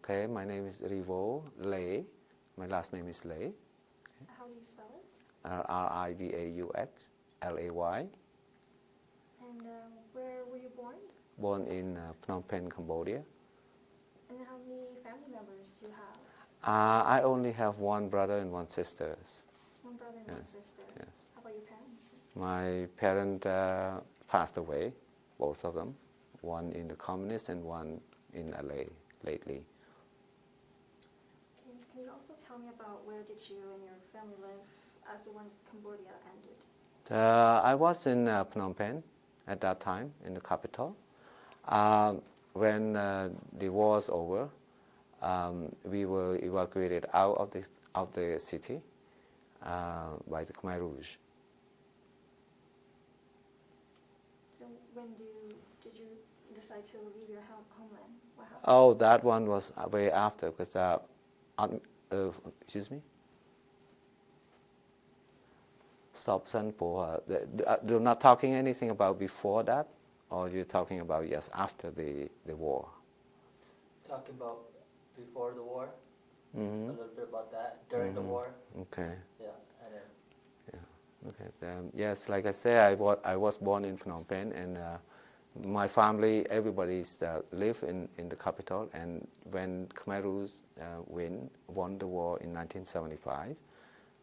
Okay, my name is Rivaux, Lay. My last name is Lay. How do you spell it? Rivaux, Lay. And where were you born? Born in Phnom Penh, Cambodia. And how many family members do you have? I only have one brother and one sister. One brother and one sister. Yes. How about your parents? My parents passed away, both of them. One in the communist and one in LA lately. Can you also tell me about where did you and your family live as the war in Cambodia ended? I was in Phnom Penh at that time, in the capital. When the war was over, we were evacuated out of the city by the Khmer Rouge. So when did you decide to leave your homeland? What happened? Oh, that one was way after, because excuse me. Stop, Sanpo. You're not talking anything about before that, or you're talking about yes after the war. Talking about before the war, Mm-hmm. a little bit about that during the war. Okay. Yeah, and then. Yeah. Okay. Yes, like I say, I was born in Phnom Penh, and my family, everybody live in the capital. And when Khmer Rouge won the war in 1975,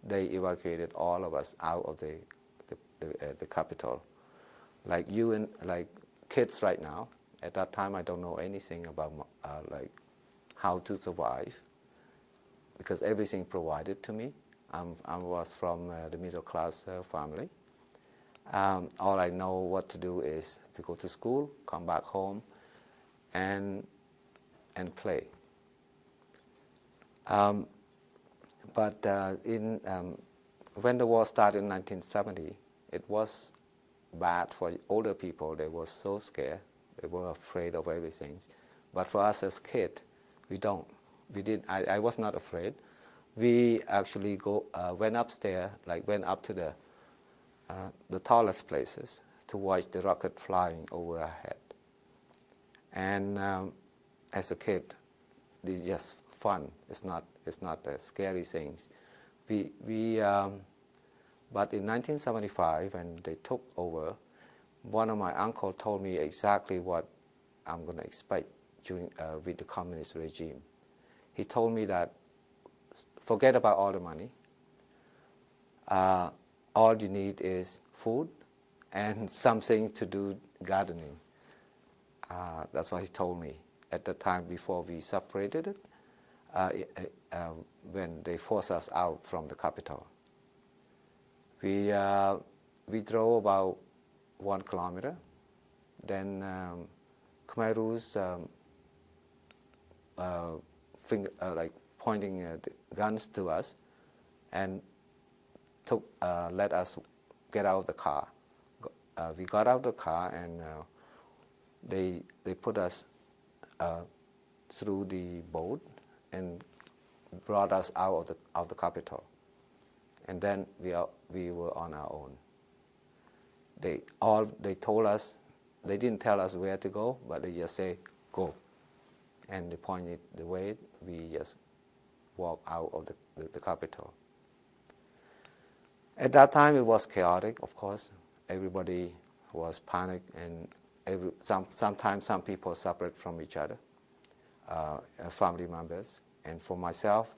they evacuated all of us out of the capital. Like you and like kids right now. At that time, I don't know anything about like how to survive, because everything provided to me. I was from the middle class family. All I know what to do is to go to school, come back home, and play. But when the war started in 1970, it was bad for older people. They were so scared. They were afraid of everything. But for us as kids, we don't. I was not afraid. We actually went upstairs, like went up to the tallest places to watch the rocket flying over our head. And as a kid, it's just fun. It's not a scary things. But in 1975, when they took over, one of my uncles told me exactly what I'm going to expect with the communist regime. He told me that forget about all the money. All you need is food and something to do gardening. That's what he told me at the time before we separated when they forced us out from the capital. We drove about 1 kilometer. Then Khmer Rouge like pointing the guns to us and let us get out of the car. We got out of the car, and they put us through the boat and brought us out of the capital. And then we were on our own. They told us, they didn't tell us where to go, but they just say go, and they pointed the way. We just walked out of the capital. At that time, it was chaotic. Of course, everybody was panicked, and sometimes some people separate from each other, family members. And for myself,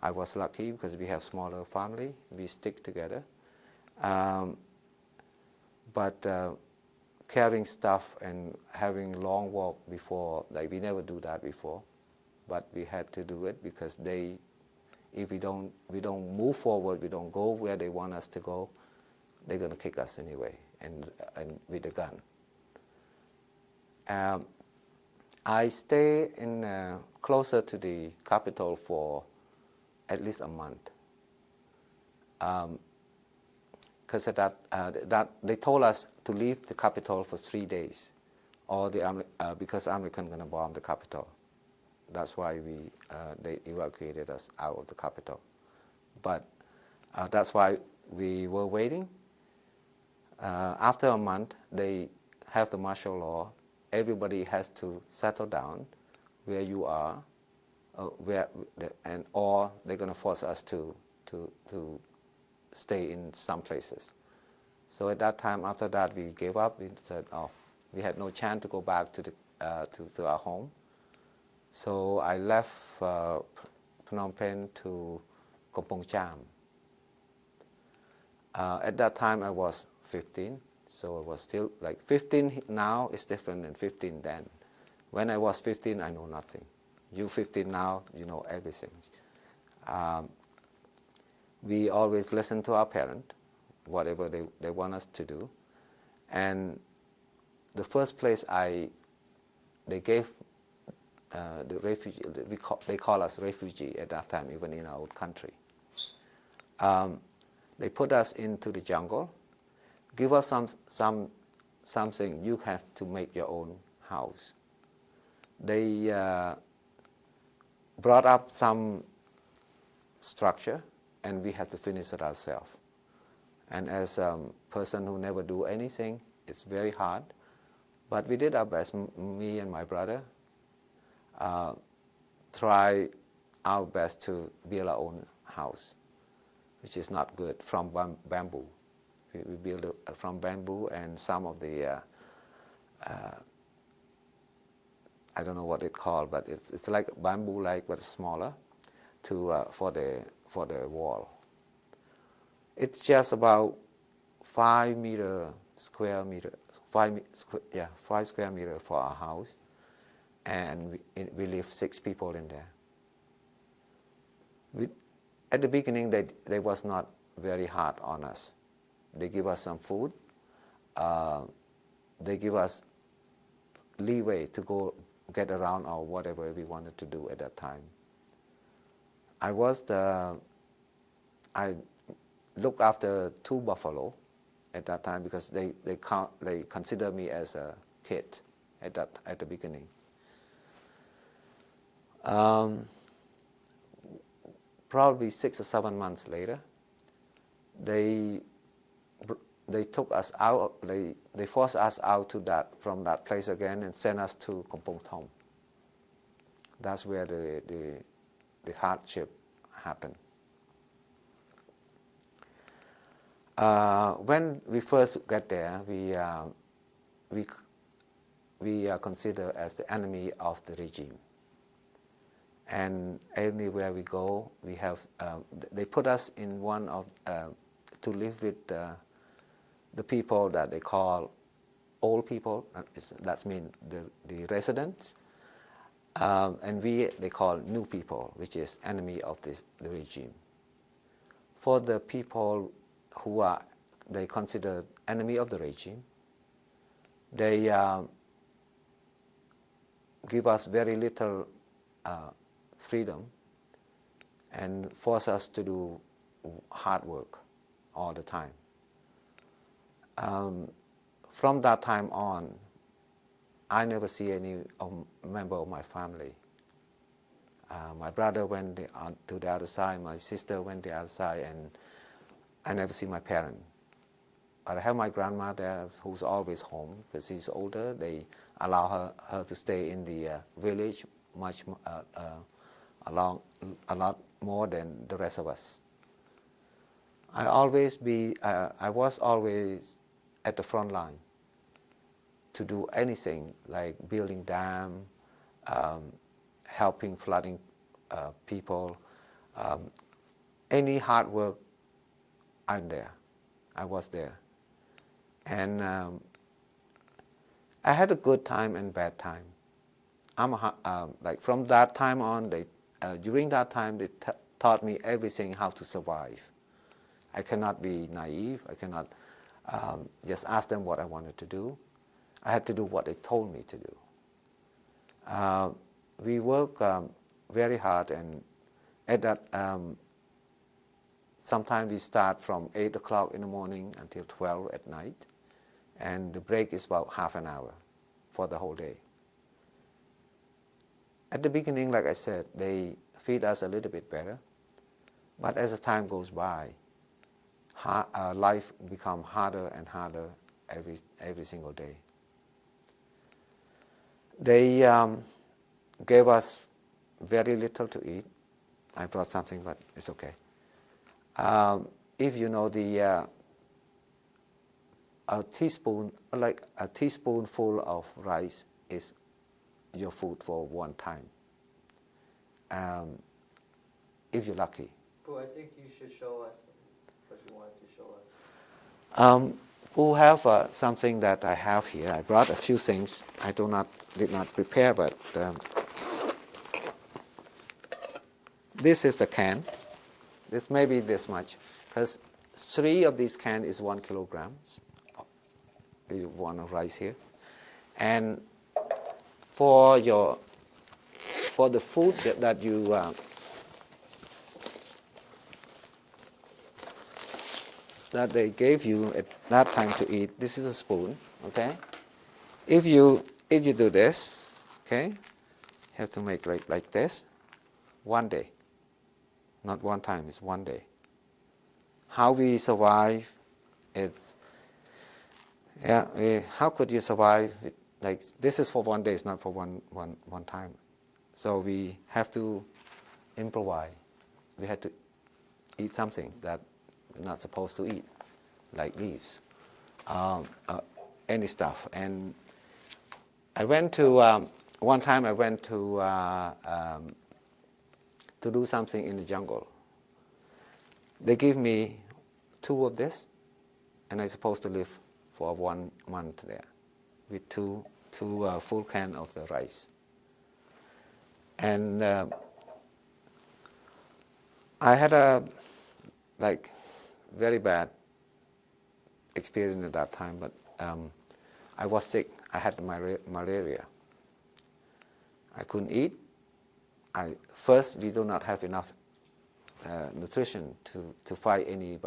I was lucky because we have smaller family. We stick together. But carrying stuff and having long walk before, like we never do that before, but we had to do it because if we don't move forward, we don't go where they want us to go, they're going to kick us anyway, and with a gun. I stay closer to the capital for at least a month. Because that they told us to leave the capital for 3 days, or because Americans going to bomb the capital. That's why they evacuated us out of the capital. But that's why we were waiting. After a month, they have the martial law. Everybody has to settle down where you are or they're going to force us to stay in some places. So at that time, after that, we gave up. We said, oh, we had no chance to go back to our home. So I left Phnom Penh to Kampong Cham. At that time, I was 15, so I was still like 15 now is different than 15 then. When I was 15, I know nothing. You 15 now, you know everything. We always listen to our parent, whatever they want us to do. And the first place they gave the refugee, they call us refugee at that time, even in our own country. They put us into the jungle, give us something. You have to make your own house. They brought up some structure, and we have to finish it ourselves. And as a person who never do anything, it's very hard. But we did our best. Me and my brother try our best to build our own house, which is not good, from bamboo. We build it from bamboo, and some of the I don't know what it's called, but it's like bamboo-like but smaller for the wall. It's just about 5 square meter for our house, and we live 6 people in there. At the beginning, they was not very hard on us. They give us some food. They give us leeway to go get around or whatever we wanted to do at that time. I looked after 2 buffalo at that time because they consider me as a kid at the beginning. Probably 6 or 7 months later, they took us out. They forced us out from that place again and sent us to Kampong Thom. That's where the hardship happened. When we first got there, we are considered as the enemy of the regime. And anywhere we go, we have they put us in one of to live with the people that they call old people. That means the residents, and they call new people, which is enemy of the regime. For the people who they consider enemy of the regime, they give us very little freedom and force us to do hard work all the time. From that time on, I never see any member of my family. My brother went to the other side, my sister went to the other side, and I never see my parents. But I have my grandma there who's always home because she's older. They allow her to stay in the village a lot more than the rest of us. I was always at the front line to do anything like building dam, helping flooding people, any hard work. I'm there. I was there, and I had a good time and bad time. Like from that time on, during that time they taught me everything, how to survive. I cannot be naive. I cannot just ask them what I wanted to do. I had to do what they told me to do. We work very hard, and at that, sometimes we start from 8 o'clock in the morning until 12 at night, and the break is about half an hour for the whole day. At the beginning, like I said, they feed us a little bit better, but as the time goes by, life becomes harder and harder every single day. They gave us very little to eat. I brought something, but it's okay. If you know a teaspoon, like a teaspoonful of rice is your food for one time. If you're lucky. Boo, I think you should show us what you wanted to show us. We'll have something that I have here. I brought a few things. I did not prepare, but this is a can. This may be this much, because 3 of these cans is 1 kilogram. One of rice here, and for the food that you that they gave you at that time to eat, this is a spoon. Okay, if you do this, okay, you have to make like this, 1 day, not one time. It's 1 day. How we survive is. Yeah, how could you survive? Like this is for 1 day, it's not for one time. So we have to improvise. We have to eat something that we're not supposed to eat, like leaves, any stuff. And I went to one time. I went to do something in the jungle. They give me 2 of this, and I'm supposed to live for 1 month there, with two full can of the rice. And I had a very bad experience at that time. But I was sick. I had malaria. I couldn't eat. First, we do not have enough nutrition to fight any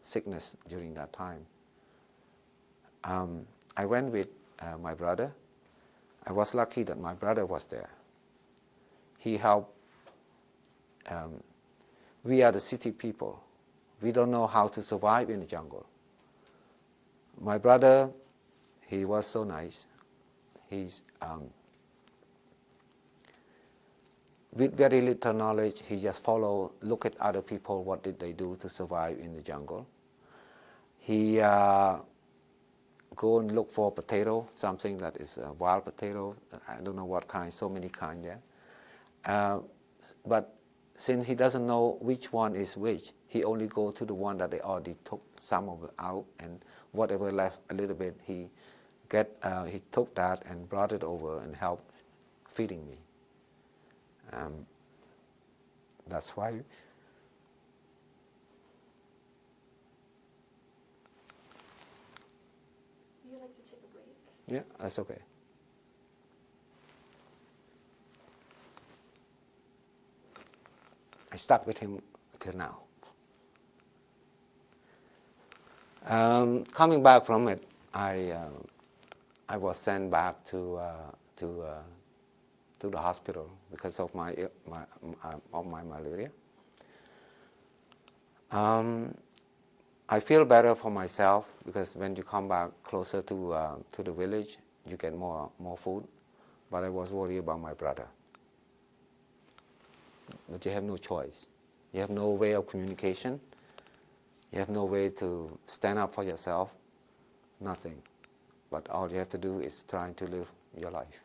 sickness during that time. I went with my brother. I was lucky that my brother was there. He helped. We are the city people. We don't know how to survive in the jungle. My brother, he was so nice. He's with very little knowledge, he just look at other people, what did they do to survive in the jungle. He go and look for potato, something that is wild potato. I don't know what kind, so many kind there. But since he doesn't know which one is which, he only go to the one that they already took some of it out, and whatever left a little bit, he took that and brought it over and helped feeding me. That's why. Would you like to take a break? Yeah, that's okay. I stuck with him till now. Coming back from it, I was sent back to the hospital because of my malaria. I feel better for myself because when you come back closer to the village, you get more food. But I was worried about my brother. But you have no choice. You have no way of communication. You have no way to stand up for yourself. Nothing. But all you have to do is trying to live your life.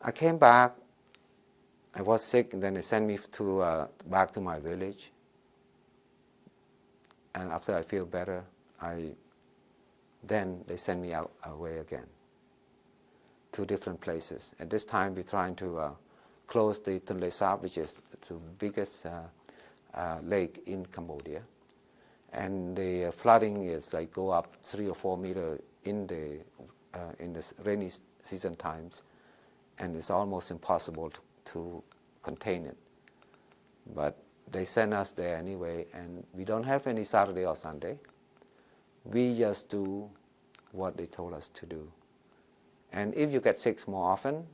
I came back. I was sick, and then they sent me back to my village. And after I feel better, then they sent me away again. 2 different places. At this time, we're trying to close the Tonle Sap, which is the biggest lake in Cambodia. And the flooding is like go up 3 or 4 meters in the rainy season times, and it's almost impossible to contain it. But they send us there anyway, and we don't have any Saturday or Sunday. We just do what they told us to do. And if you get sick more often,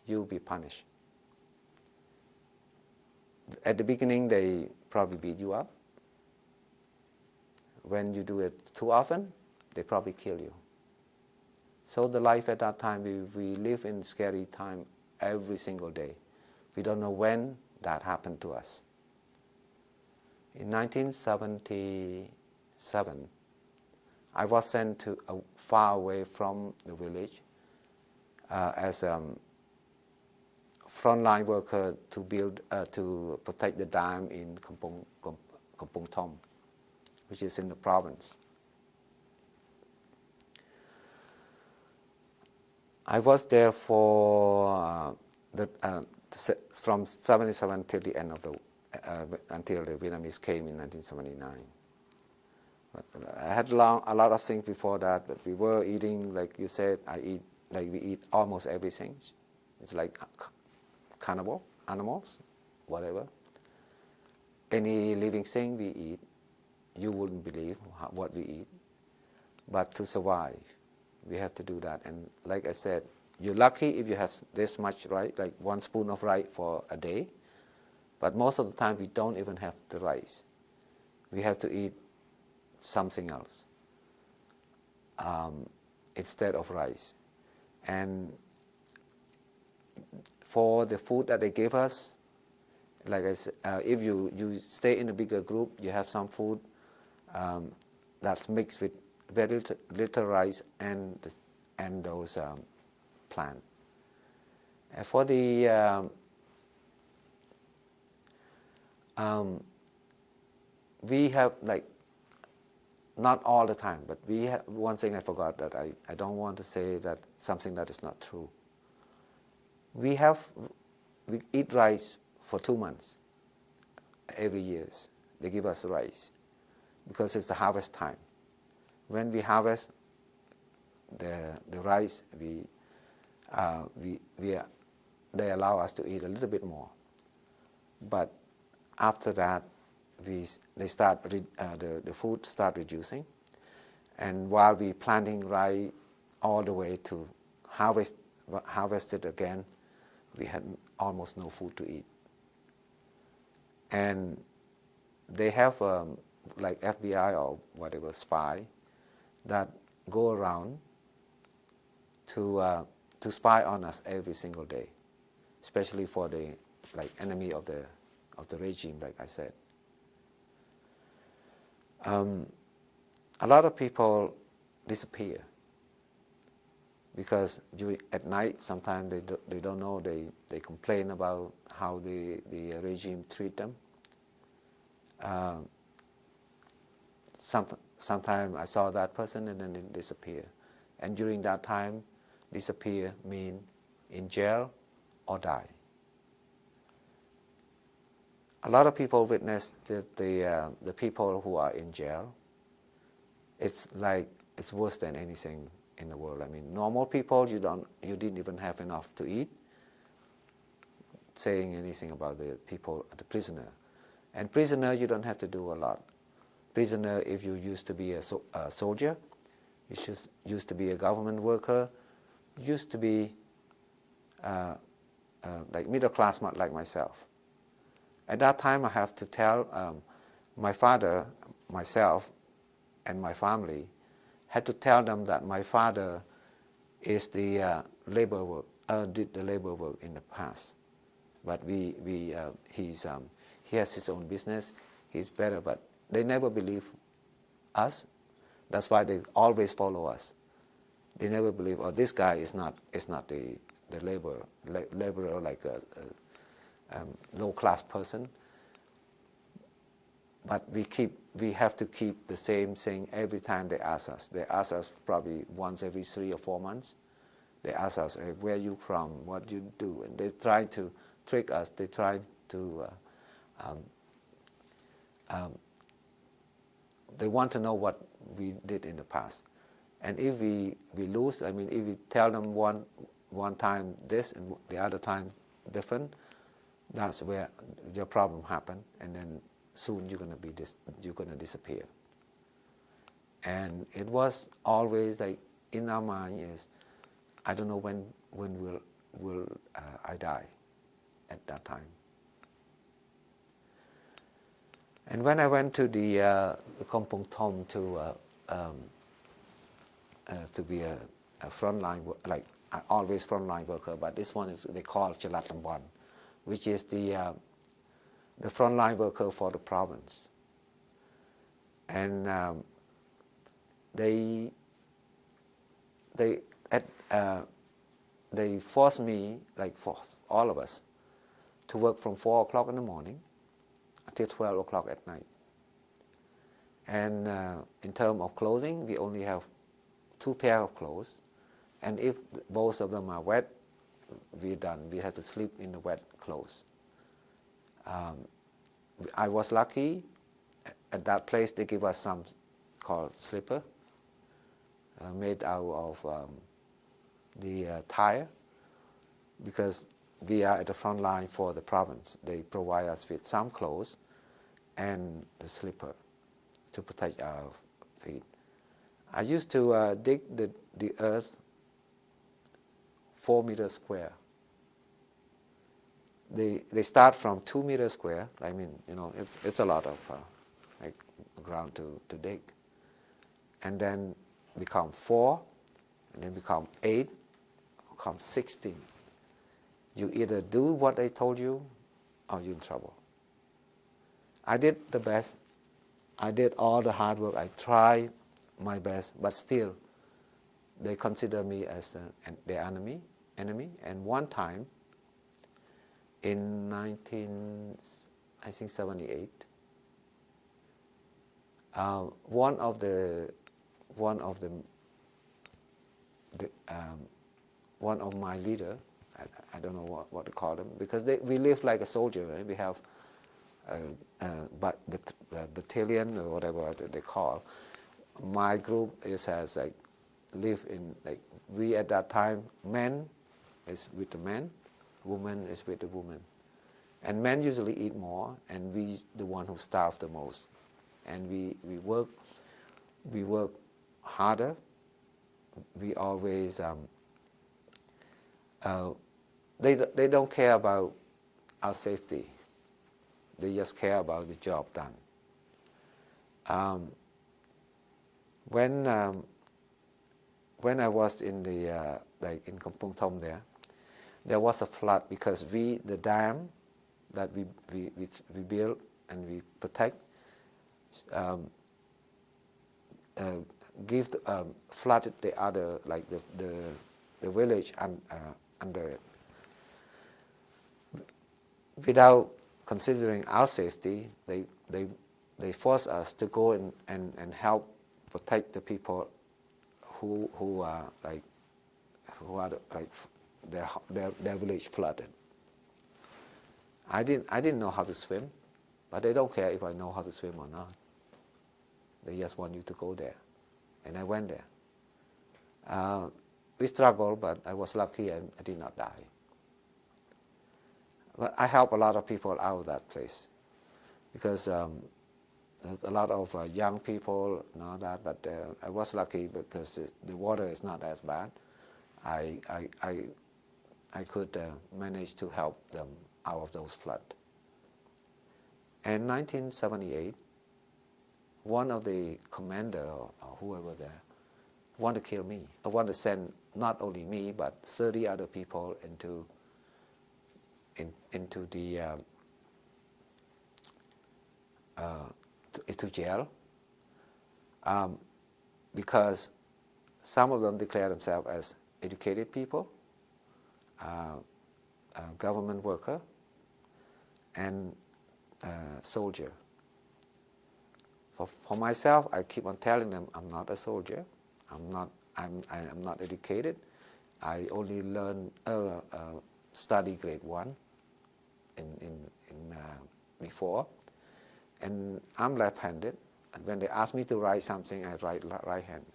you'll be punished. At the beginning, they probably beat you up. When you do it too often, they probably kill you. So the life at that time, we live in scary time every single day. We don't know when that happened to us. In 1977, I was sent to far away from the village as a frontline worker to protect the dam in Kampong Thom, which is in the province. I was there for from 77 till the end of until the Vietnamese came in 1979. But I had a lot of things before that, but we were eating, like you said, we eat almost everything. It's like cannibal, animals, whatever. Any living thing we eat, you wouldn't believe what we eat. But to survive, we have to do that. And like I said, you're lucky if you have this much rice, like 1 spoon of rice for a day. But most of the time, we don't even have the rice. We have to eat something else instead of rice. And for the food that they give us, like I said, if you stay in a bigger group, you have some food that's mixed with very little rice and those plants. And for the we have, like, not all the time, but we have one thing I forgot that I don't want to say that something that is not true. We eat rice for 2 months every year. They give us rice because it's the harvest time. When we harvest the rice, they allow us to eat a little bit more. But after that, the food start reducing, and while we planting rice all the way to harvest it again, we had almost no food to eat. And they have like FBI or whatever spy that go around to spy on us every single day, especially for the enemy of the regime, like I said. A lot of people disappear because at night sometimes they don't know, they complain about how the regime treat them. Sometimes I saw that person and then they disappear. And during that time, disappear mean in jail or die. A lot of people witness that the people who are in jail, it's worse than anything in the world. I mean, normal people, you didn't even have enough to eat, saying anything about the prisoner. And prisoner, you don't have to do a lot. Prisoner, if you used to be a soldier, you used to be a government worker, used to be like middle class, like myself. At that time, I have to tell my father, myself, and my family, had to tell them that my father is the labor work, did the labor work in the past, but he has his own business. He's better, but they never believe us. That's why they always follow us. They never believe, oh, this guy is not the laborer like a low class person. But we have to keep the same thing every time they ask us. They ask us probably once every 3 or 4 months. They ask us, hey, where are you from? What do you do? And they try to trick us. They try to they want to know what we did in the past. And if we lose, I mean, if we tell them one time this and the other time different, that's where your problem happened, and then soon you're gonna disappear. And it was always like in our mind is, I don't know when will I die at that time. And when I went to the Kampong Thom to be a frontline, always frontline worker, but this one is they call Chalatambon, which is the frontline worker for the province. And they forced me, like force all of us, to work from 4 o'clock in the morning until 12 o'clock at night. And in terms of clothing, we only have 2 pairs of clothes. And if both of them are wet, we're done. We have to sleep in the wet clothes. I was lucky. At that place, they give us some called slipper, made out of the tire, because we are at the front line for the province. They provide us with some clothes and the slipper to protect our feet. I used to dig the earth 4 meters square. They start from 2 meters square. I mean, it's a lot of ground to dig, and then become 4, and then become 8, become 16. You either do what they told you, or you're in trouble. I did the best. I did all the hard work. I tried my best, but still, they consider me as their enemy. And one time, in 1978, one of my leader, I don't know what to call them, because we live like a soldier. Right? We have battalion or whatever they call. My group live in we at that time, men is with the men, women is with the women, and men usually eat more, and we the one who starve the most, and we work harder. We always they don't care about our safety. They just care about the job done. When I was in the in Kampung Thom there was a flood because the dam that we build and we protect flooded the other the village under it. Without considering our safety, they force us to go and help protect the people who are their village flooded. I didn't know how to swim, but they don't care if I know how to swim or not. They just want you to go there, and I went there. We struggled, but I was lucky and I did not die. But I helped a lot of people out of that place, because there's a lot of young people and all that. But I was lucky because the water is not as bad. I could manage to help them out of those floods. In 1978, one of the commander or whoever there wanted to kill me. I wanted to send not only me but 30 other people into jail, because some of them declare themselves as educated people, government worker, and soldier. For myself, I keep on telling them I'm not a soldier. I'm not educated. I only study grade 1 before, and I'm left-handed. And when they ask me to write something, I write right-handed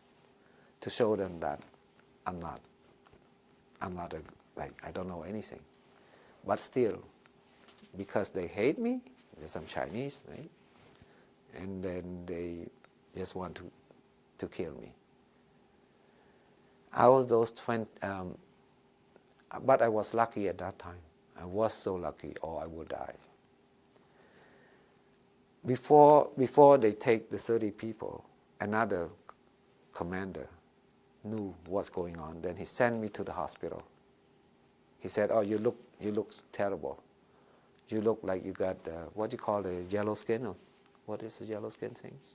to show them that I'm not I don't know anything. But still, because they hate me, because I'm Chinese, right? And then they just want to kill me. Out of those 20, but I was lucky at that time. I was so lucky, or I would die. Before they take the 30 people, another commander knew what's going on. Then he sent me to the hospital. He said, "Oh, you look terrible. You look like you got what do you call the yellow skin? Or what is the yellow skin things?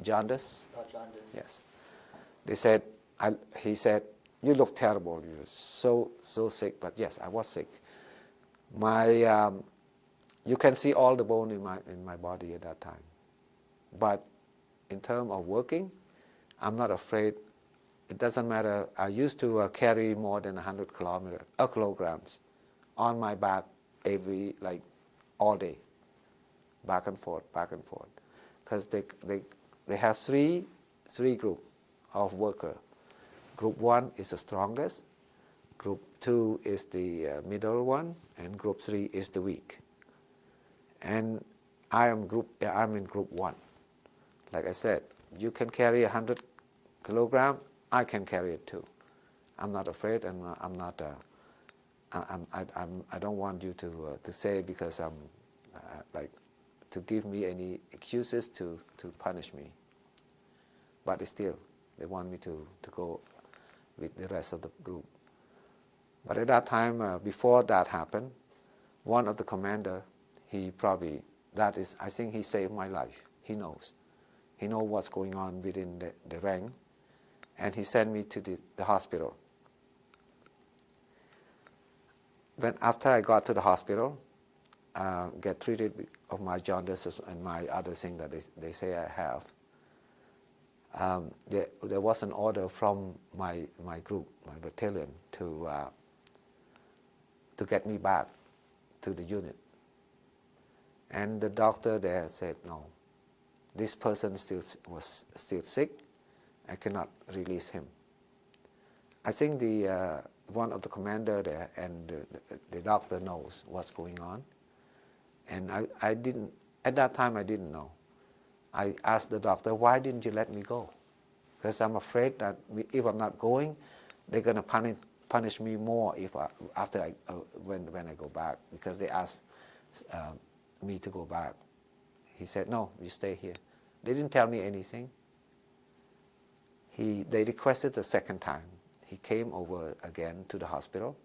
Jaundice." Oh, jaundice. Yes. They said, he said, "You look terrible. You're so sick." But yes, I was sick. You can see all the bone in my body at that time. But in terms of working, I'm not afraid. It doesn't matter. I used to carry more than 100 kilograms on my back all day, back and forth, because they have three groups of worker. Group 1 is the strongest, Group 2 is the middle one, and Group 3 is the weak. And I'm in Group 1. Like I said, you can carry 100 kilograms, I can carry it too. I'm not afraid, and I'm not. I don't want you to say because I'm to give me any excuses to punish me. But still, they want me to go with the rest of the group. But at that time, before that happened, one of the commander, I think he saved my life. He knows what's going on within the rank, and he sent me to the hospital. After I got to the hospital, get treated of my jaundice and my other thing that they say I have, there was an order from my group, my battalion, to get me back to the unit. And the doctor there said, "No, this person was still sick. I cannot release him." I think one of the commander there and the doctor knows what's going on. And I didn't, at that time I didn't know. I asked the doctor, "Why didn't you let me go?" Because I'm afraid that if I'm not going, they're going to punish me more when I go back, because they asked me to go back. He said, "No, you stay here." They didn't tell me anything. They requested the second time. He came over again to the hospital,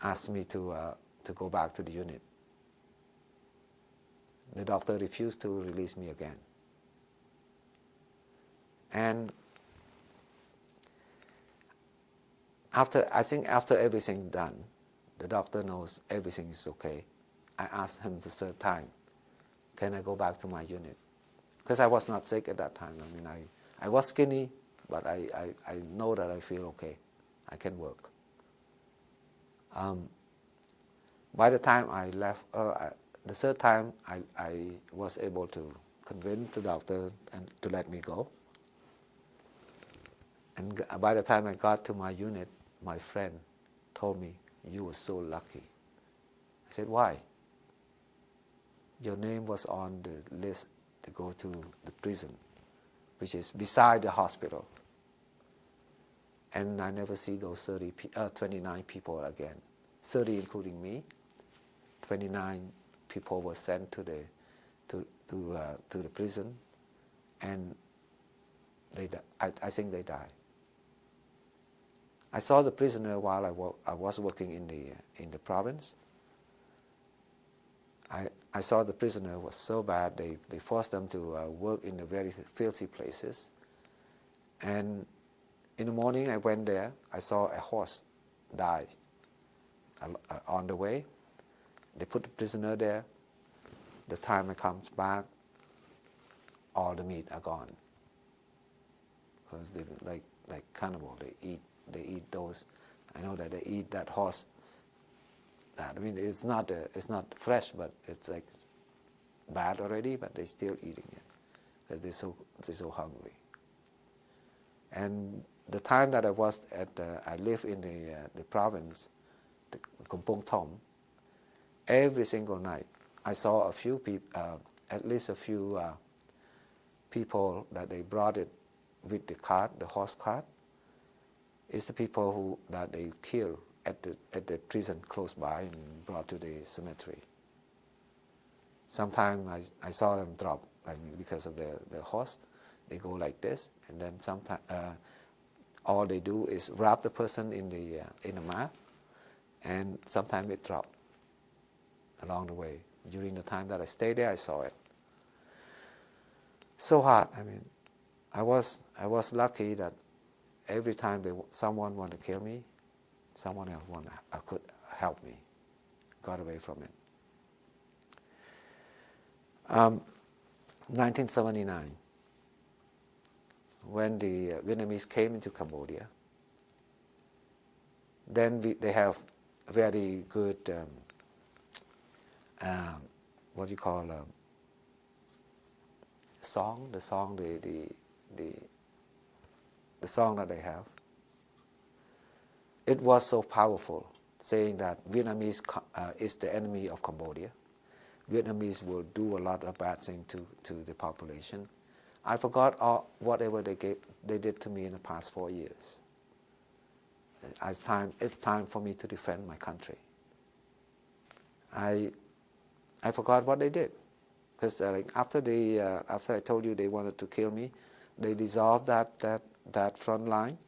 asked me to go back to the unit. The doctor refused to release me again. And after everything's done, the doctor knows everything is okay. I asked him the third time, "Can I go back to my unit?" Because I was not sick at that time. I mean, I was skinny, but I know that I feel okay. I can work. By the time I left, the third time I was able to convince the doctor to let me go. And by the time I got to my unit, my friend told me, "You were so lucky." I said, "Why?" "Your name was on the list to go to the prison, which is beside the hospital. And I never see those 29 people again. 30 including me. 29 people were sent to the prison, and I think they died. I saw the prisoner while I was working in the province. I saw the prisoner was so bad, they forced them to work in the very filthy places. And in the morning I went there, I saw a horse die on the way. They put the prisoner there. The time I comes back, all the meat are gone. Because they like cannibal, they eat those. I know that they eat that horse. I mean, it's not fresh, but it's like bad already. But they're still eating it because they're so hungry. And the time that I live in the province, the Kampong Thom. Every single night, I saw a few people, at least a few people that they brought it with the cart, the horse cart. It's the people that they kill at the prison close by and brought to the cemetery. Sometimes I saw them drop because of the horse. They go like this, and then sometimes all they do is wrap the person in the mat, and sometimes it drops along the way. During the time that I stayed there, I saw it. So hard. I mean, I was lucky that every time someone wanted to kill me, someone else could help me, got away from it. 1979, when the Vietnamese came into Cambodia, then they have very good, what do you call, song, the song that they have. It was so powerful, saying that Vietnamese is the enemy of Cambodia. Vietnamese will do a lot of bad things to the population. I forgot whatever they did to me in the past 4 years. It's time for me to defend my country. I forgot what they did, because after I told you they wanted to kill me, they dissolved that front line,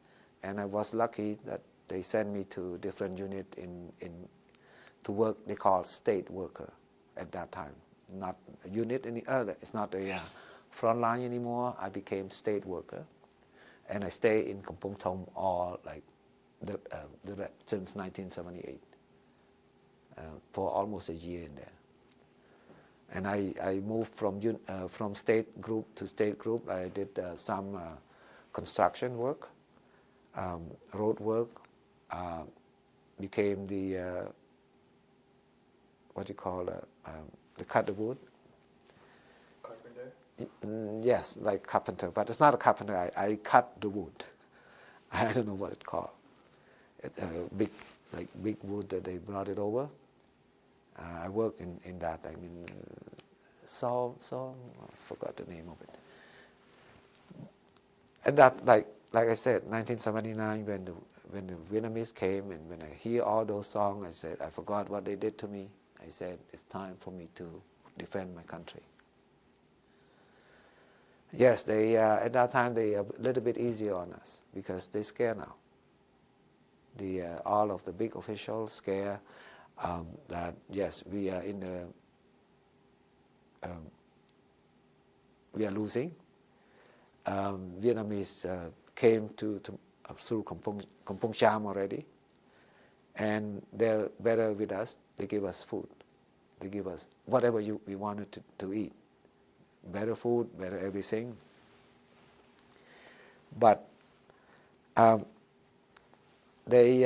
and I was lucky that they sent me to different unit to work. They called state worker at that time, not a unit it's not a front line anymore. I became state worker, and I stayed in Kampong Thom since 1978 for almost a year in there. And I moved from state group to state group. I did some construction work, road work, became the what you call the cut the wood. Carpenter? Yes, like carpenter, but it's not a carpenter. I cut the wood. I don't know what it's called. Big wood that they brought it over. I work in that. I mean, I forgot the name of it. And that, like I said, 1979, when the Vietnamese came, and when I hear all those songs, I said, I forgot what they did to me. I said, it's time for me to defend my country. Yes, they at that time they are a little bit easier on us because they scare now. All of the big officials scare that yes, we are we are losing. Vietnamese came through Kampong Cham already, and they're better with us. They give us food. They give us whatever we wanted to eat. Better food, better everything. But they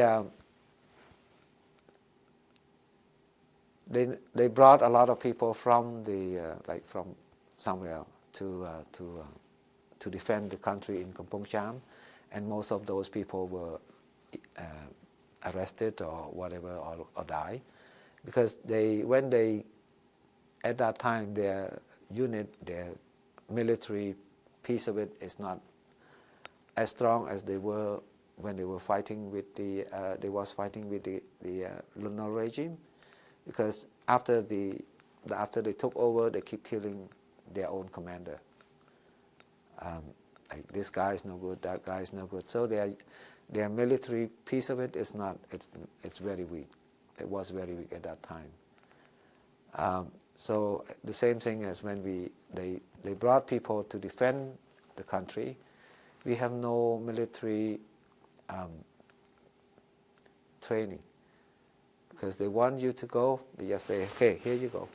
brought a lot of people from from somewhere to defend the country in Kampong Cham, and most of those people were arrested or whatever or die, because at that time their unit, their military piece of it is not as strong as they were when they were fighting with the Lunar regime, because after they took over, they keep killing their own commander. Like this guy is no good, that guy is no good. So their military piece of it is not. It's very weak. It was very weak at that time. So the same thing as when they brought people to defend the country. We have no military training, because they want you to go. They just say, okay, here you go.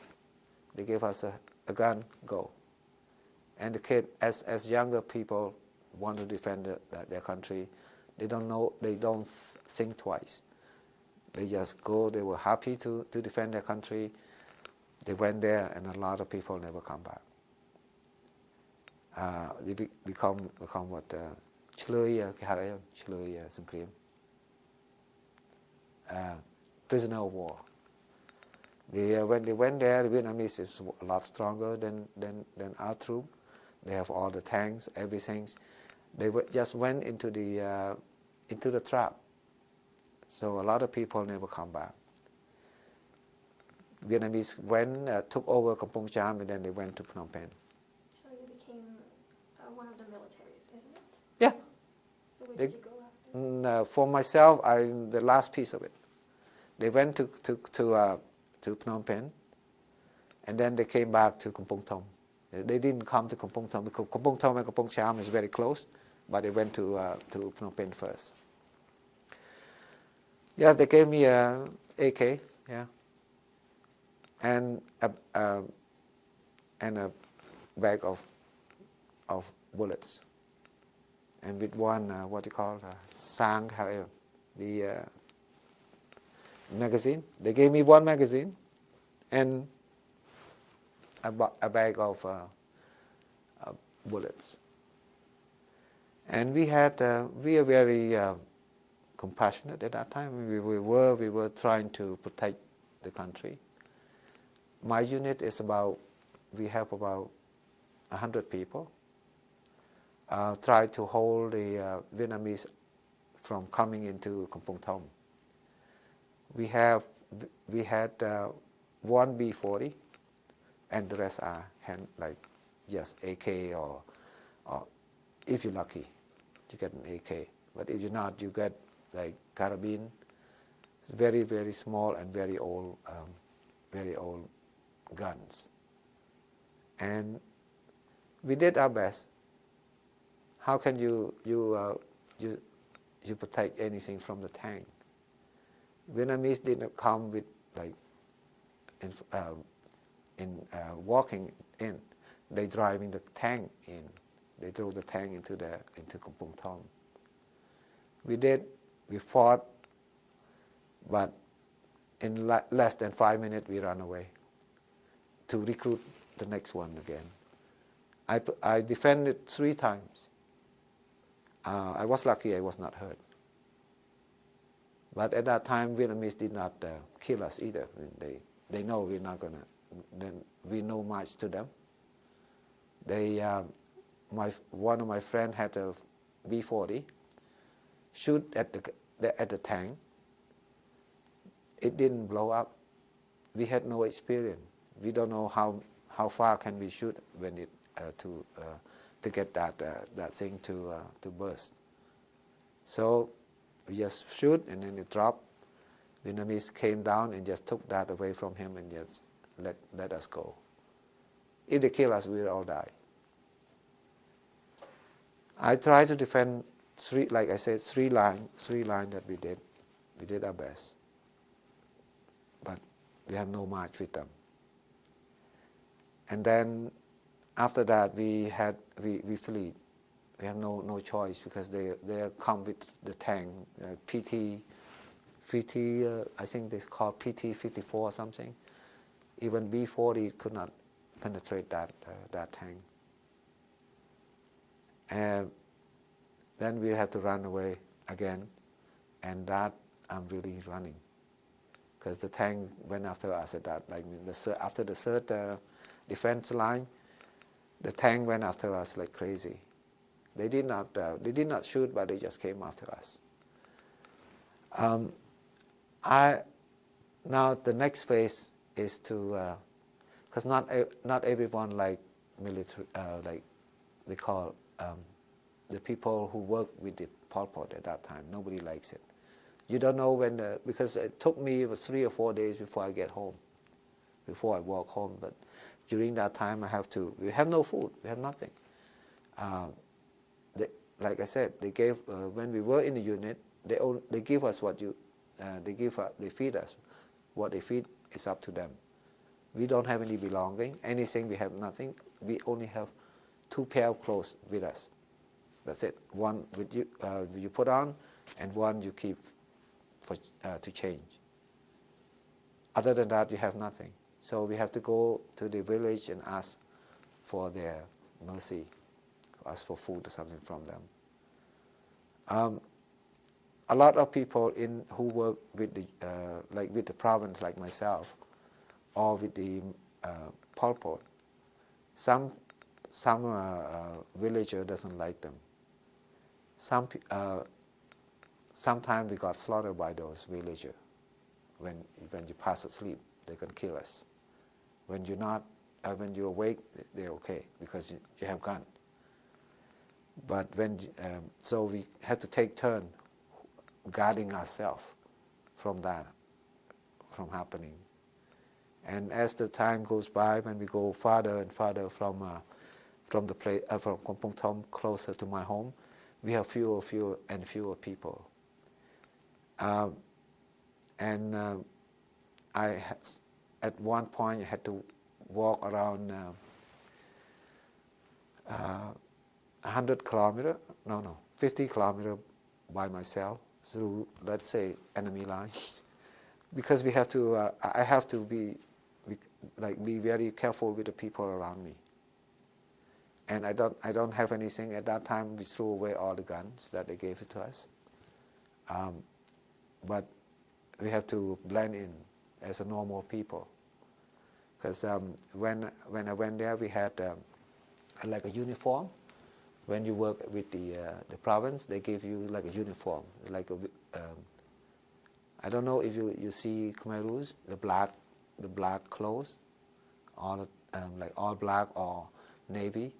They give us a gun, go. And the kid, as younger people want to defend their country, they don't think twice. They just go. They were happy to defend their country. They went there, and a lot of people never come back. They become what? Prisoner of war. When they went there, the Vietnamese is a lot stronger than our troop. They have all the tanks, everything. They just went into the trap. So a lot of people never come back. Vietnamese took over Kampong Cham, and then they went to Phnom Penh. So you became one of the Where They, did you go after? for myself, I'm the last piece of it. They went to Phnom Penh, and then they came back to Kampong Thom. They didn't come to Kampong Thom because Kampong Thom and Kampong Cham is very close, but they went to Phnom Penh first. Yes, they gave me a AK, yeah, and a bag of bullets, and with one what you call sang, however, the magazine. They gave me one magazine, and a bag of bullets. And we are very compassionate at that time. We were trying to protect the country. My unit is we have about 100 people. Try to hold the Vietnamese from coming into Kampong Thom. We had one B-40, and the rest are AK or if you're lucky, you get an AK. But if you're not, you get like carabine. It's very, very small and very old guns. And we did our best. How can you protect anything from the tank? Vietnamese didn't come with walking in. They driving the tank in. They drove the tank into Kampong Thom. We fought, but in less than 5 minutes we ran away to recruit the next one again. I defended 3 times. I was lucky I was not hurt. But at that time, Vietnamese did not kill us either. They know we're not gonna. We know much to them. One of my friends had a B-40. Shoot at the tank. It didn't blow up. We had no experience. We don't know how far can we shoot when it to get that thing to burst. So we just shoot and then it dropped. Vietnamese came down and just took that away from him and just let us go. If they kill us, we will all die. I tried to defend 3 lines that we did. We did our best. But we have no match with them. And then after that we fled. We have no choice because they come with the tank, PT, I think they call PT-54 or something. Even B-40 could not penetrate that tank. And then we have to run away again, and that I'm really running, because the tank went after us at that. After the third defense line, the tank went after us like crazy. They did not shoot, but they just came after us. Now the next phase is to, because not everyone like military, like they call the people who work with the Pol Pot at that time. Nobody likes it. You don't know when, because it took me 3 or 4 days before I get home, before I walk home. But during that time, we have no food, we have nothing. Like I said, they gave when we were in the unit, they give us they feed us. What they feed is up to them. We don't have any belonging, anything. We have nothing. We only have 2 pair of clothes with us. That's it. One with you put on, and one you keep to change. Other than that, you have nothing. So we have to go to the village and ask for their mercy, ask for food or something from them. A lot of people who work with the province, like myself, or with the Pol Pot, some villager doesn't like them. Sometimes we got slaughtered by those villagers. When you pass asleep, they can kill us. When you're not, when you're awake, they're okay because you have gun. But so we had to take turn guarding ourselves from that, from happening. And as the time goes by, when we go farther and farther from the place, from Kampong Thom closer to my home, we have fewer and fewer people. At one point, I had to walk around 100 kilometers, 50 kilometers by myself through, let's say, enemy lines, because we have to. I have to be very careful with the people around me. And I don't have anything at that time. We threw away all the guns that they gave it to us. But we have to blend in as a normal people. Because when I went there, we had like a uniform. When you work with the province, they give you like a uniform, like I don't know if you see Khmer Rouge, the black clothes, like all black or navy.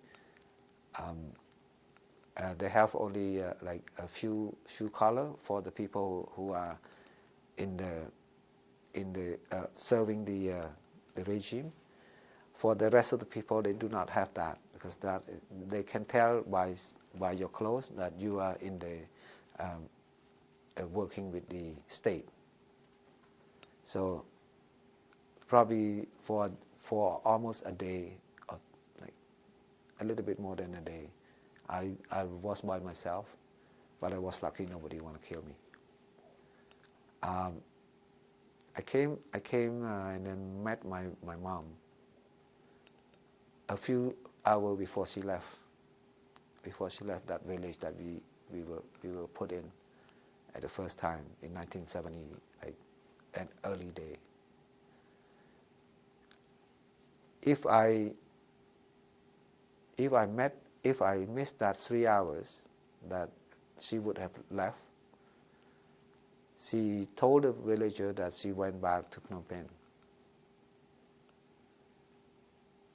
They have only like a few color for the people who are in the serving the regime. For the rest of the people, they do not have that, because that they can tell by your clothes that you are in the working with the state. So probably for almost a day, or like a little bit more than a day, I was by myself, but I was lucky nobody want to kill me. I came and then met my mom a few hours before she left. Before she left that village that we were put in at the first time in 1970, like an early day. If I missed that 3 hours that she would have left, she told the villager that she went back to Phnom Penh.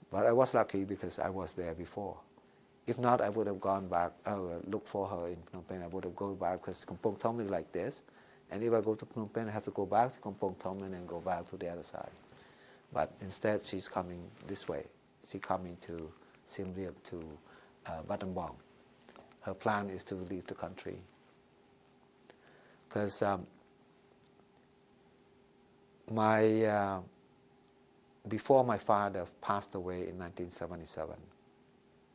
But I was lucky because I was there before. If not, I would have gone back, look for her in Phnom Penh. I would have gone back, because Kampong Thom is like this. And if I go to Phnom Penh, I have to go back to Kampong Thom and then go back to the other side. But instead, she's coming this way. She's coming to Siem Reap, to Battambang. Her plan is to leave the country. Because before my father passed away in 1977,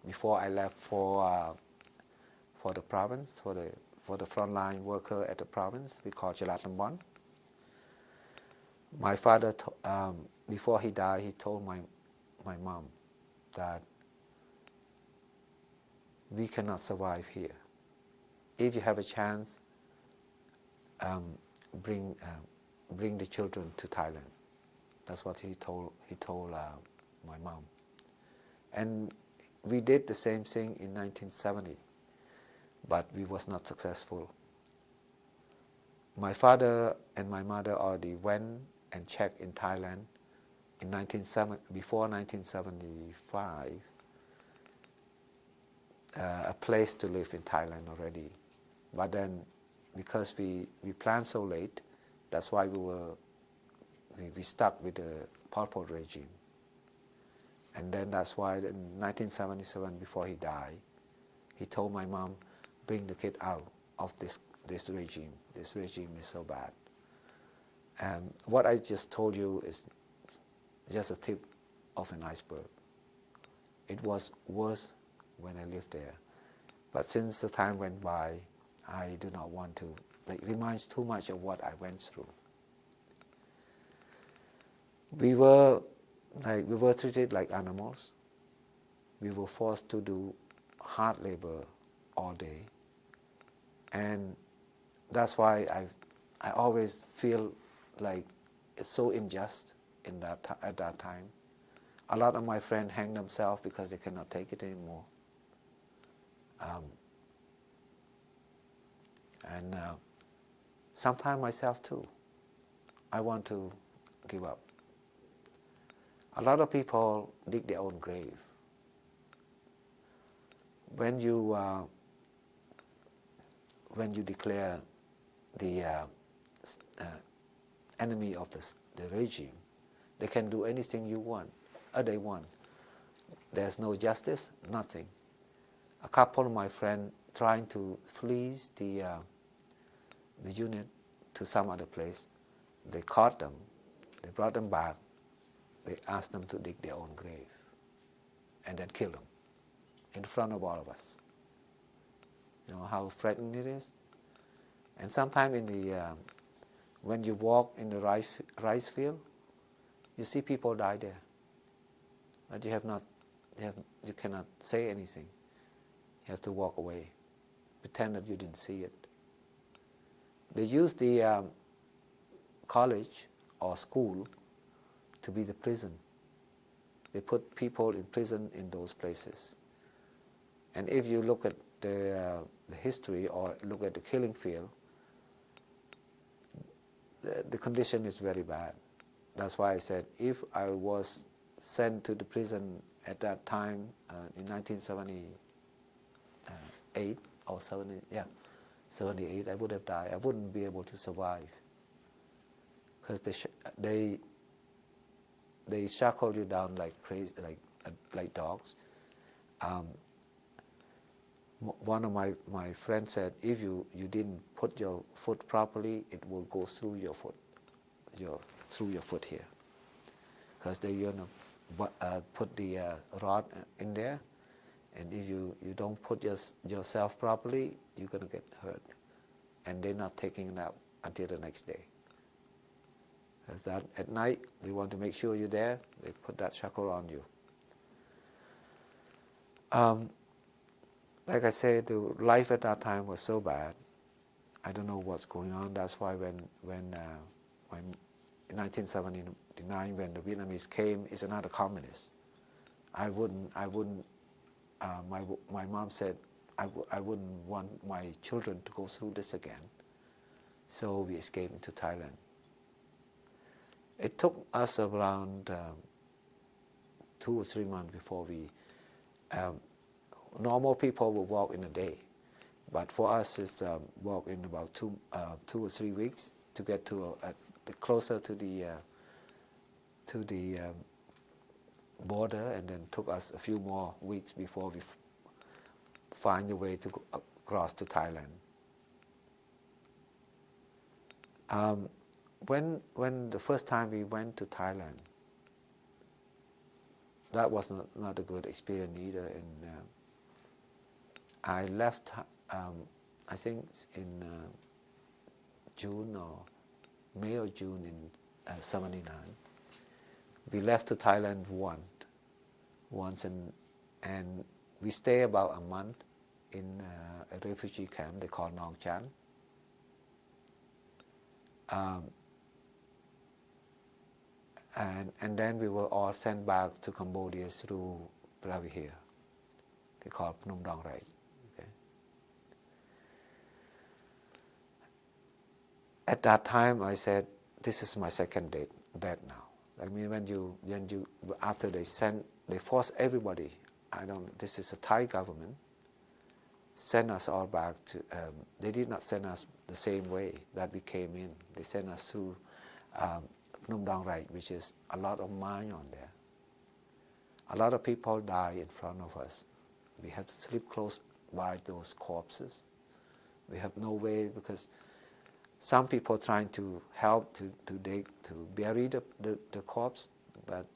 before I left for the province, for the frontline worker at the province, we call Jalatambon. My father, before he died, he told my mom that we cannot survive here. If you have a chance, bring the children to Thailand. That's what he told my mom. And we did the same thing in 1970, but we was not successful. My father and my mother already went and checked in Thailand in before 1975, a place to live in Thailand already. But then, because we planned so late, that's why we stuck with the Pol Pot regime. And then that's why in 1977, before he died, he told my mom, bring the kid out of this regime. This regime is so bad. And what I just told you is just a tip of an iceberg. It was worse when I lived there. But since the time went by, I do not want to. It reminds too much of what I went through. We were treated like animals. We were forced to do hard labor all day. And that's why I always feel like it's so unjust at that time. A lot of my friends hang themselves because they cannot take it anymore. And sometimes myself too. I want to give up. A lot of people dig their own grave. When you when you declare the enemy of the regime, they can do anything you want, they want. There's no justice, nothing. A couple of my friends trying to flee the unit to some other place, they caught them, they brought them back, they asked them to dig their own grave and then kill them in front of all of us. You know how threatening it is? And sometimes in the when you walk in the rice field, you see people die there, but you cannot say anything. You have to walk away, pretend that you didn't see it. They use the college or school to be the prison. They put people in prison in those places. And if you look at the history or look at the killing field, the condition is very bad. That's why I said if I was sent to the prison at that time in 1978 or 78, I would have died. I wouldn't be able to survive because they shackle you down like crazy, like dogs. One of my friends said, if you didn't put your foot properly, it will go through your foot, through your foot here, because they're gonna put the rod in there, and if you don't put yourself properly, you're gonna get hurt, and they're not taking it out until the next day. Because that at night they want to make sure you're there. They put that shackle on you. Like I said, the life at that time was so bad. I don't know what's going on. That's why when in 1979, when the Vietnamese came, it's another communist. My mom said, I wouldn't want my children to go through this again. So we escaped into Thailand. It took us around 2 or 3 months before we. Normal people will walk in a day, but for us it's walk in about 2 or 3 weeks to get to closer to the border, and then took us a few more weeks before we find a way to go across to Thailand. When the first time we went to Thailand, that was not a good experience either. And I left, I think in June or May or June in '79. We left to Thailand once, and we stay about a month in a refugee camp they call Nong Chan. And then we were all sent back to Cambodia through Rivaux. They call Phnom Dong Rai. Okay. At that time, I said, "This is my second death now." I mean, when you after they force everybody. This is a Thai government. Send us all back to. They did not send us the same way that we came in. They sent us through Phnom Dong Rai, which is a lot of mine on there. A lot of people die in front of us. We have to sleep close by those corpses. We have no way, because some people trying to help to bury the corpse, but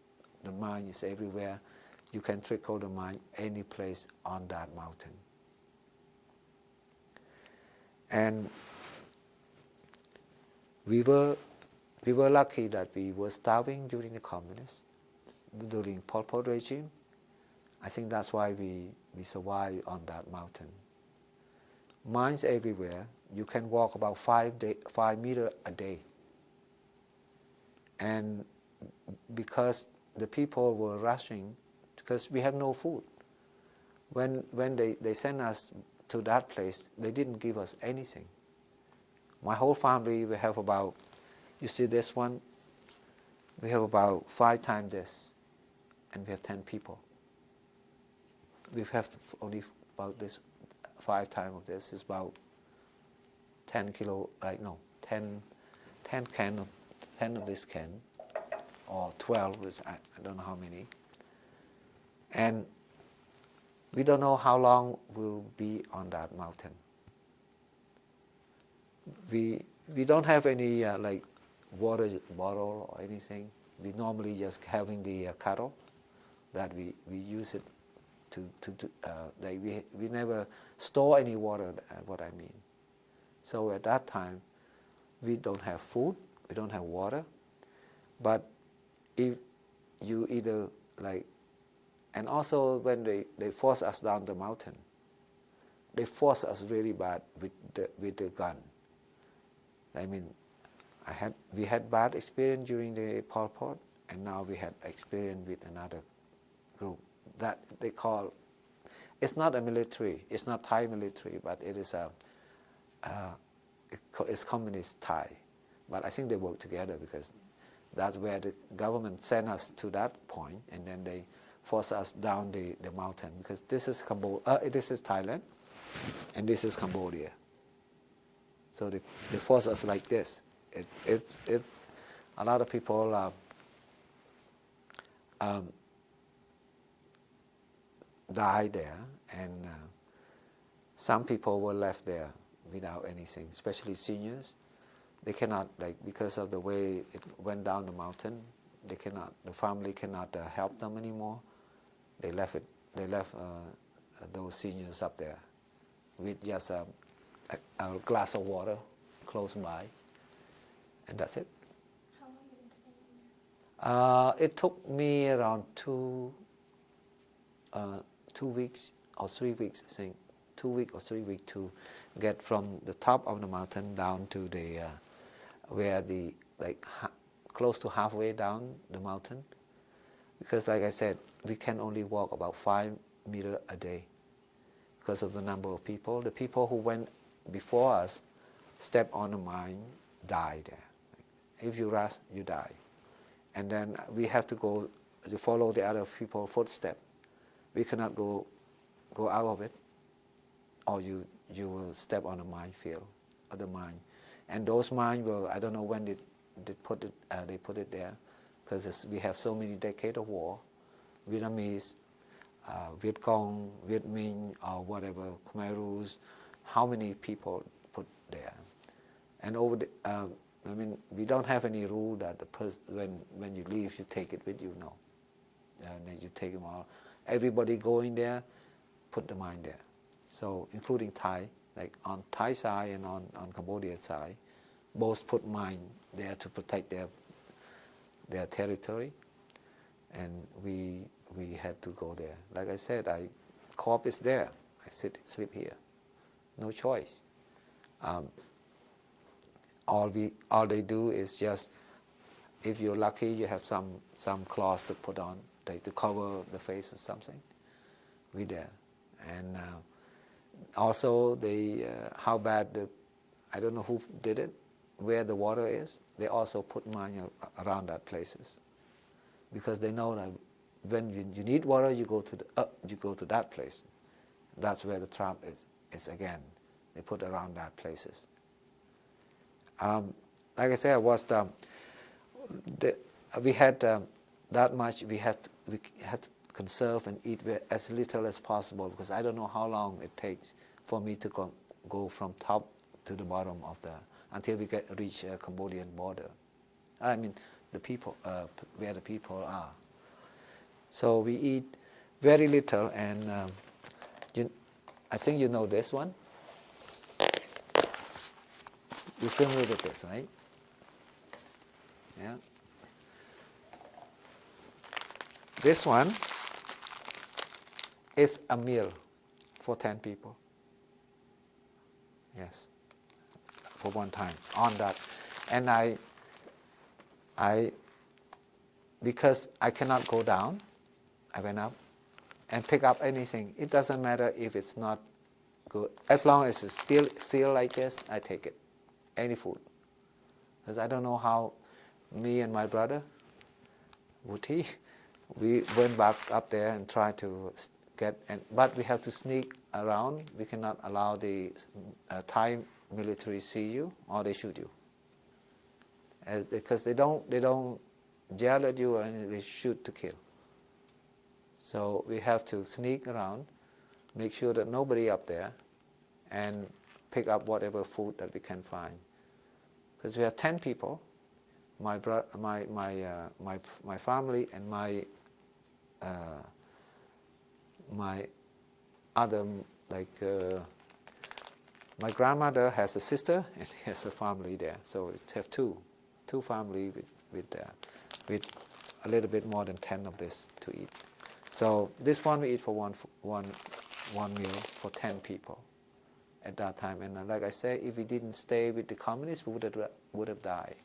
the mine is everywhere. You can trickle the mine any place on that mountain. And we were lucky that we were starving during the communists, during Pol Pot regime. I think that's why we survived on that mountain. Mines everywhere. You can walk about 5 meters a day. And because the people were rushing, because we have no food. When they sent us to that place, they didn't give us anything. My whole family, we have about, you see this one, we have about 5 times this, and we have 10 people. We have only about this 5 times of this is about 10 kilo, like no, 10 of this can, or 12, I don't know how many. And we don't know how long we'll be on that mountain. We don't have any like water bottle or anything. We normally just having the cattle that we use it to like we never store any water, what I mean. So at that time, we don't have food, we don't have water, but if you either like, and also when they force us down the mountain, they force us really bad with the gun. I mean, we had bad experience during the Pol Pot, and now we had experience with another group that they call, it's not a military, it's not Thai military, but it is it's communist Thai. But I think they work together because that's where the government sent us to that point, and then they force us down the mountain, because this is this is Thailand, and this is Cambodia. So they force us like this. It's a lot of people died there, and some people were left there without anything, especially seniors. They cannot, like, because of the way it went down the mountain, the family cannot help them anymore. They left those seniors up there with just a glass of water close by, and that's it. How long have you been staying there? It took me around 2 weeks or 3 weeks, I think, 2 weeks or 3 weeks to get from the top of the mountain down to the where the close to halfway down the mountain, because like I said, we can only walk about 5 meters a day because of the number of people. The people who went before us stepped on the mine, died there. If you rush, you die. And then we have to go to follow the other people's footsteps. We cannot go out of it, or you will step on a minefield or the mine. And those mines will, I don't know when they put it there, because we have so many decades of war. Vietnamese, Viet Cong, Viet Minh, or whatever, Coeurs, how many people put there. And I mean, we don't have any rule that when you leave, you take it with you, no. And then you take them all. Everybody going there, put the mine there. So, including Thai, like on Thai side and on Cambodia side, both put mine there to protect their territory, and we had to go there. Like I said, corpse is there. I sleep here, no choice. All they do is just, if you're lucky, you have some cloth to put on, like to cover the face or something. We there, and also how bad I don't know who did it, where the water is. They also put mine around that places, because they know that when you need water, you go to that place. That's where the trap is again. They put around that places. Like I said, we had that much. We had to conserve and eat as little as possible, because I don't know how long it takes for me to go from top to the bottom of until we reach Cambodian border. I mean, the people where the people are. So we eat very little, and I think you know this one. You're familiar with this, right? Yeah. This one is a meal for 10 people. Yes, for one time on that. And I because I cannot go down, I went up and pick up anything. It doesn't matter if it's not good. As long as it's still like this, I take it. Any food. Because I don't know how me and my brother, Wuti, we went back up there and tried to but we have to sneak around. We cannot allow the Thai military see you or they shoot you. Because they don't yell at you and they shoot to kill. So we have to sneak around, make sure that nobody up there, and pick up whatever food that we can find. Because we have 10 people, my family and my other, my grandmother has a sister and he has a family there. So we have two families with a little bit more than 10 of this to eat. So this one we eat for one meal for 10 people at that time. And like I said, if we didn't stay with the communists, we would have died.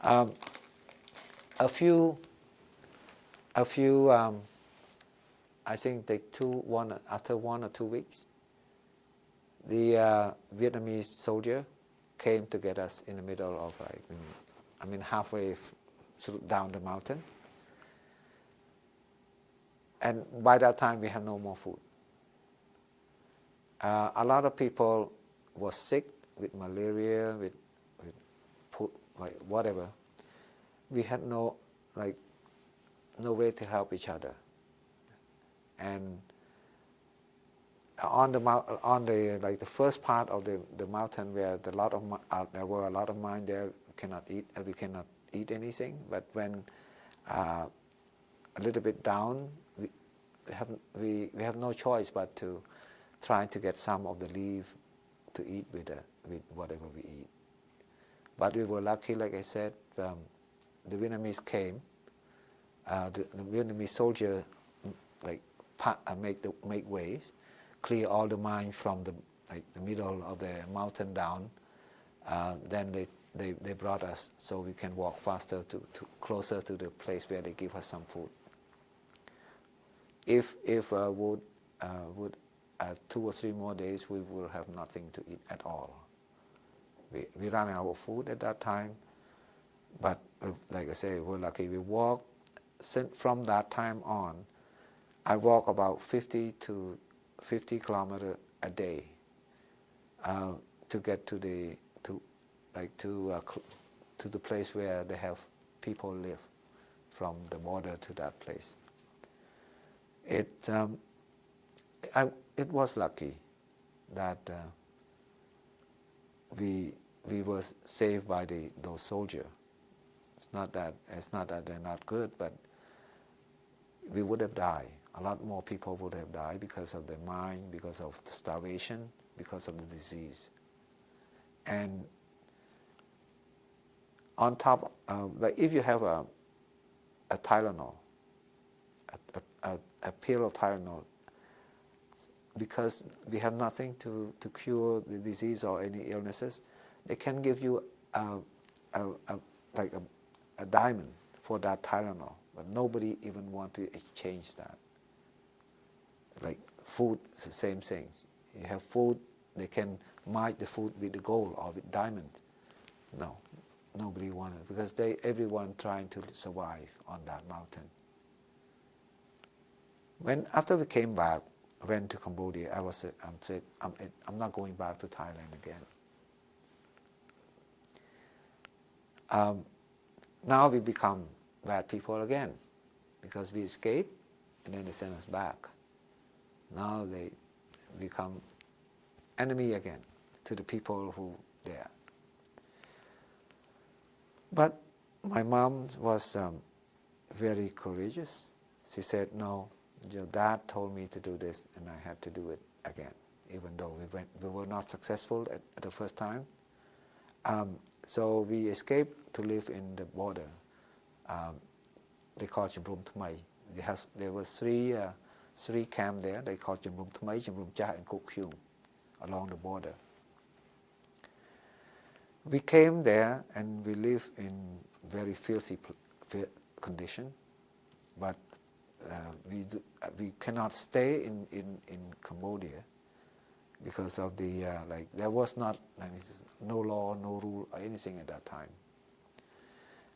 A few. I think after 1 or 2 weeks, the Vietnamese soldier came to get us in the middle of halfway down the mountain. And by that time, we had no more food. A lot of people were sick with malaria, with whatever. We had no way to help each other. And on the first part of the mountain where there were a lot of mines there, we cannot eat anything. But when a little bit down, we have no choice but to try to get some of the leaf to eat with whatever we eat. But we were lucky, like I said, the Vietnamese came. The Vietnamese soldier make ways, clear all the mine from the middle of the mountain down. Then they brought us so we can walk faster to closer to the place where they give us some food. If would 2 or 3 more days, we will have nothing to eat at all. We ran out of food at that time, but like I say, we're lucky. We walked from that time on. I walk about 50 kilometers a day to get to the place where they have people live, from the border to that place. It was lucky that we were saved by those soldiers. It's not that they're not good, but we would have died. A lot more people would have died because of the mine, because of the starvation, because of the disease. And on top, if you have a Tylenol, a pill of Tylenol, because we have nothing to cure the disease or any illnesses, they can give you a diamond for that Tylenol, but nobody even want to exchange that. Like food, it's the same thing. You have food, they can mine the food with the gold or with diamonds. No, nobody wanted, because everyone trying to survive on that mountain. After we came back, went to Cambodia, I said, I'm not going back to Thailand again. Now we become bad people again, because we escaped and then they send us back. Now they become enemy again to the people who there. But my mom was very courageous. She said, no, your dad told me to do this and I had to do it again, even though we were not successful at the first time. So we escaped to live in the border. They call it Chambrum Thmai. There were three camps there. They called Chambrum Thmai, Chambrum Cha, and Kok Khiung along the border. We came there and we lived in very filthy condition, but we cannot stay in Cambodia because of the there was no law, no rule or anything at that time.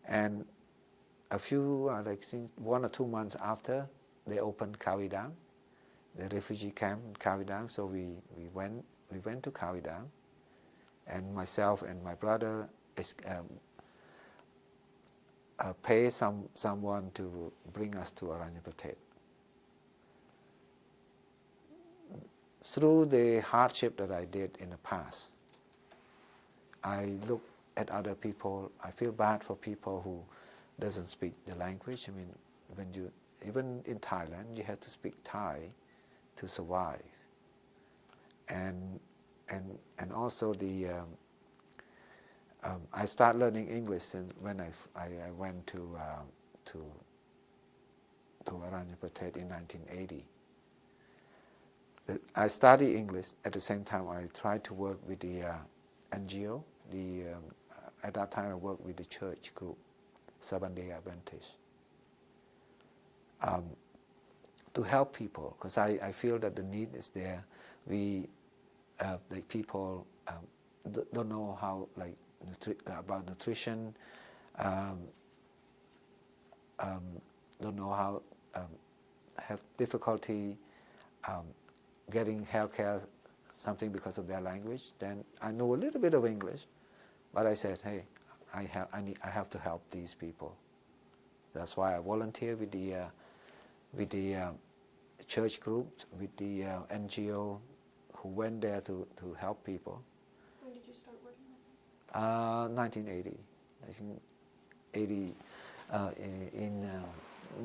And a few, I think 1 or 2 months after, they opened Kawi Dang, the refugee camp in Kawi Dang. So we went to Kawi Dang, and myself and my brother pay someone to bring us to Aranyapathet. Through the hardship that I did in the past, I look at other people. I feel bad for people who doesn't speak the language. I mean, when you, even in Thailand, you have to speak Thai to survive. And also the I started learning English since when I went to Aranyapathet in 1980. I studied English at the same time. I tried to work with the NGO. At that time, I worked with the church group, Seventh-day Adventist, to help people, because I feel that the need is there. The people don't know how, like, about nutrition, don't know how, have difficulty getting healthcare, something because of their language. Then I know a little bit of English, but I said, hey, I have to help these people. That's why I volunteered with the church group, with the NGO, who went there to help people. When did you start working with them? 1980. I think 80 in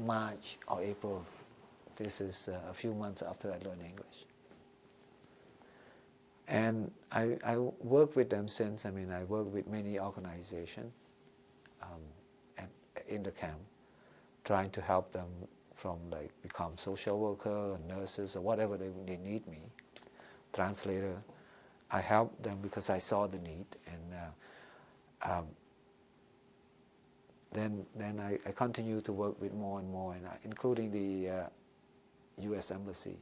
March or April. This is a few months after I learned English. And I work with them since. I mean, I work with many organizations in the camp, trying to help them from, like, become social worker or nurses or whatever they need me, translator. I helped them because I saw the need, and then I continue to work with more and more, and including the U.S. Embassy.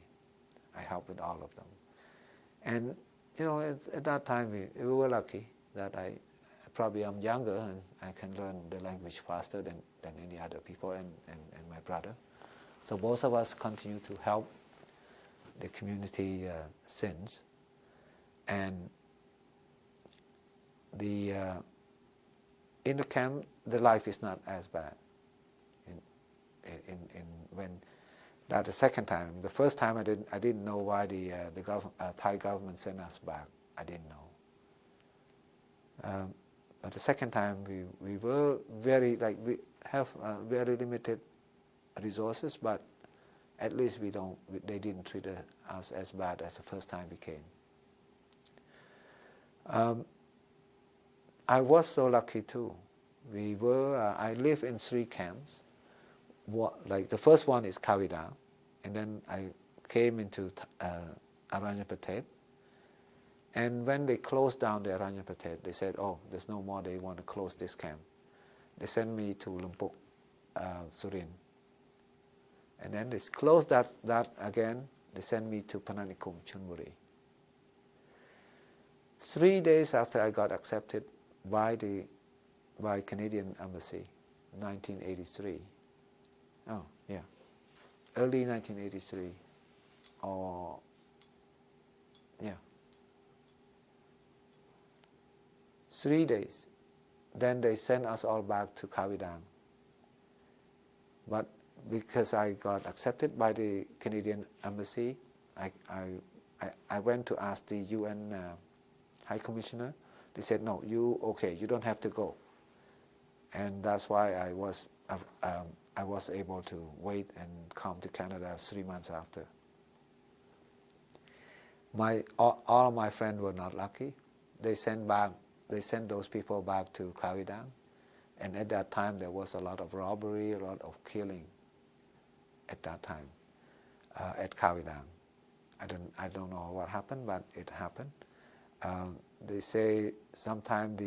I helped with all of them. And you know, at that time we were lucky that probably I'm younger and I can learn the language faster than any other people, and my brother. So both of us continue to help the community since. And in the camp, the life is not as bad. When that the second time, the first time I didn't know why the Thai government sent us back. I didn't know. But the second time we were very, like, we have very limited resources, but at least they didn't treat us as bad as the first time we came. I was so lucky too. I live in 3 camps. Like the first one is Kavidang, and then I came into Aranyapathet. And when they closed down the Aranyapathet, they said, oh, there's no more, they want to close this camp. They sent me to Lumpuk, Surin. And then they closed that again, they sent me to Pananikum, Chonburi. 3 days after I got accepted by Canadian Embassy, 1983. Oh, yeah. Early 1983. Or, yeah. 3 days. Then they sent us all back to Kavidang. But because I got accepted by the Canadian Embassy, I went to ask the UN High Commissioner. They said, no, you don't have to go. And that's why I was able to wait and come to Canada 3 months after. All my friends were not lucky. They sent those people back to Kavidang, and at that time there was a lot of robbery, a lot of killing. At that time, at Kavidang, I don't know what happened, but it happened. They say sometimes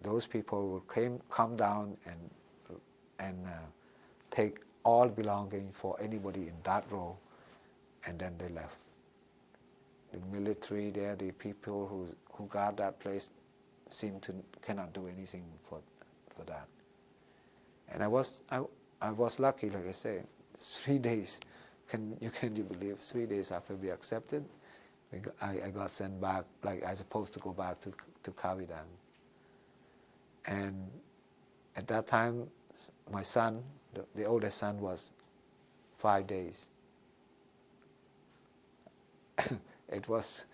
those people will come down and take all belonging for anybody in that row, and then they left. The military there, the people who guard that place, cannot do anything for that. And I was lucky, like I say, 3 days. Can you believe 3 days after we accepted, I got sent back, like I was supposed to go back to Kavidang. And at that time, my son, the oldest son, was 5 days. It was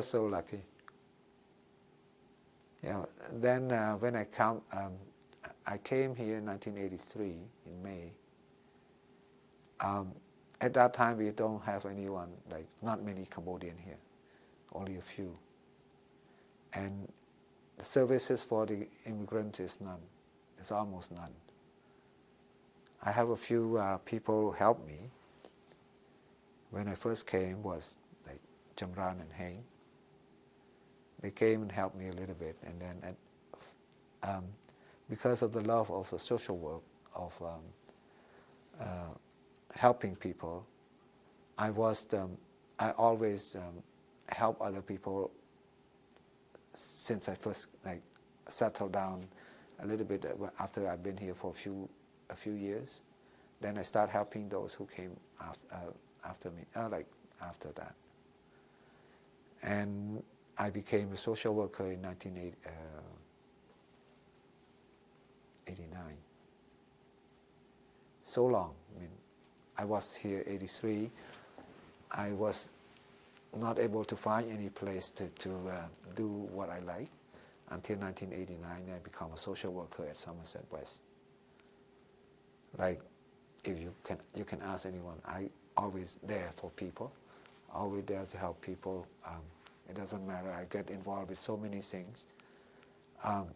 so lucky. Yeah. Then when I came here in 1983 in May. At that time, we don't have anyone, like not many Cambodian here, only a few. And the services for the immigrants is none. It's almost none. I have a few people who helped me. When I first came was like Jamran and Heng. They came and helped me a little bit, and then because of the love of the social work, of helping people, I always help other people since I first settled down a little bit after I've been here for a few years. Then I start helping those who came after me, after that. And I became a social worker in 1989. So long. I mean, I was here 83. I was not able to find any place to do what I like until 1989. I became a social worker at Somerset West. Like, if you can ask anyone, I always there for people, always there to help people. It doesn't matter. I get involved with so many things. I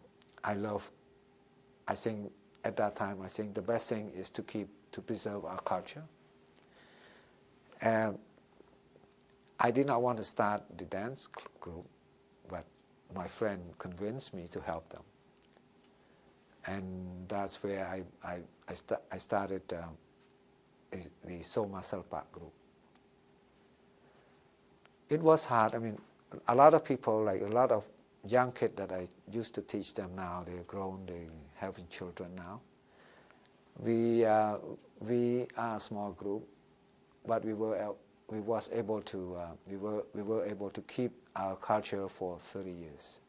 think at that time, I think the best thing is to preserve our culture. And I did not want to start the dance group, but my friend convinced me to help them. And that's where I started the Soma Salpak group. It was hard. I mean, a lot of people, like a lot of young kids that I used to teach them now, they're grown, they're having children now. We are a small group, but we were able to keep our culture for 30 years.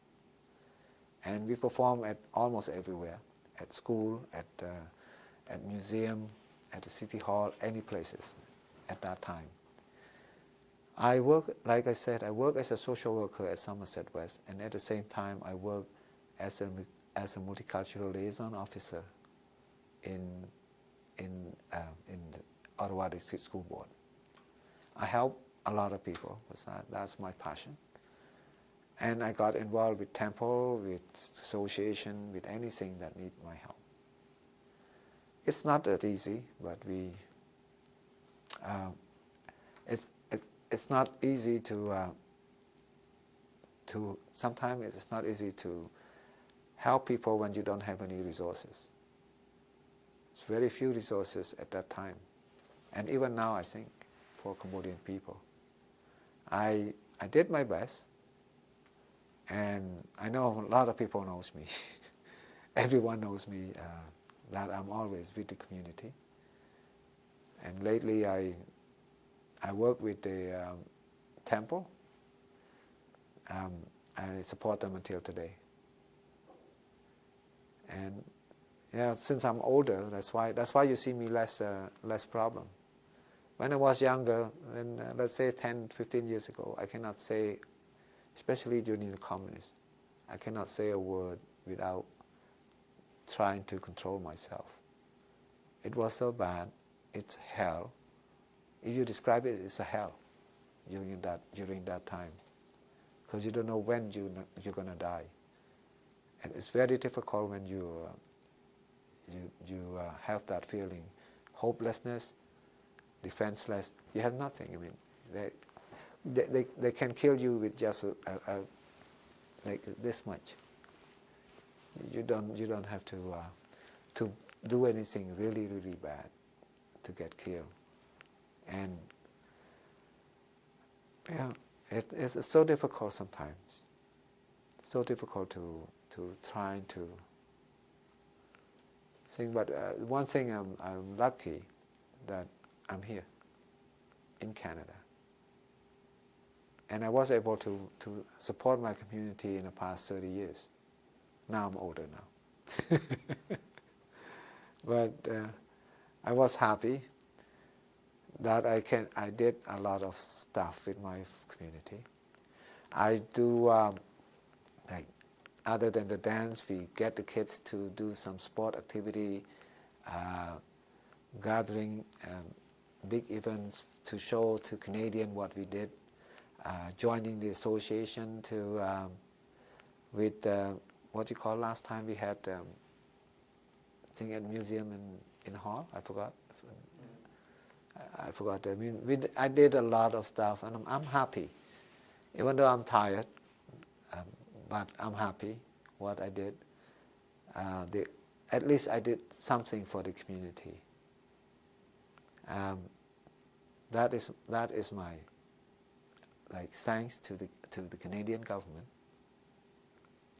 And we perform at almost everywhere, at school, at museum, at the city hall, any places at that time. I work, like I said, I work as a social worker at Somerset West, and at the same time I work as a multicultural liaison officer in the Ottawa District School Board. I help a lot of people, that's my passion. And I got involved with temple, with association, with anything that needs my help. It's not that easy, but it's not easy sometimes it's not easy to help people when you don't have any resources. It's very few resources at that time. And even now, I think, for Cambodian people. I did my best, and I know a lot of people knows me. Everyone knows me, that I'm always with the community. And lately I work with the temple. I support them until today. And yeah, since I'm older, that's why you see me less problem. When I was younger, let's say 10, 15 years ago, I cannot say, especially during the communists, I cannot say a word without trying to control myself. It was so bad. It's hell. If you describe it, it's a hell during that time, because you don't know when you're going to die, and it's very difficult when you have that feeling, hopelessness, defenseless. You have nothing. I mean, they can kill you with just like this much. You don't have to do anything really bad to get killed. And yeah, it's so difficult sometimes. So difficult to try to think. But one thing I'm lucky that I'm here in Canada. and I was able to support my community in the past 30 years. Now I'm older now. But I was happy that I did a lot of stuff with my community. I do, like, other than the dance, we get the kids to do some sport activity, gathering big events to show to Canadian what we did, joining the association to with what you call last time we had thing at museum in hall. I forgot. I forgot. I mean, I did a lot of stuff, and I'm happy, even though I'm tired. But I'm happy what I did. At least I did something for the community. That is my, like, thanks to the Canadian government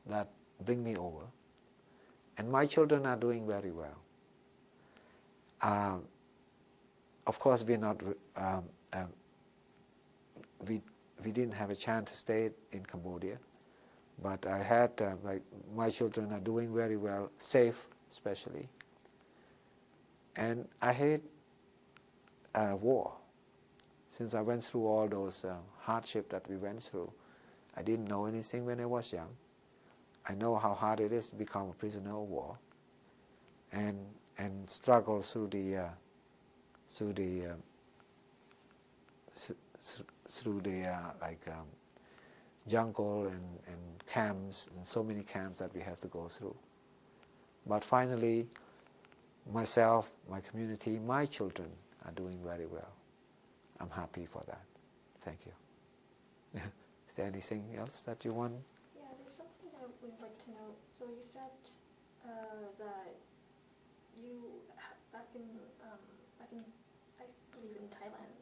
that bring me over, and my children are doing very well. Of course, we're not. We didn't have a chance to stay in Cambodia, but I had like, my children are doing very well, safe especially. And I hate war. Since I went through all those hardship that we went through, I didn't know anything when I was young. I know how hard it is to become a prisoner of war, and struggle through the jungle and camps, and so many camps that we have to go through. But finally, myself, my community, my children are doing very well. I'm happy for that. Thank you. Is there anything else that you want? Yeah, there's something that we'd like to know. So you said that you, back in, I believe in Thailand,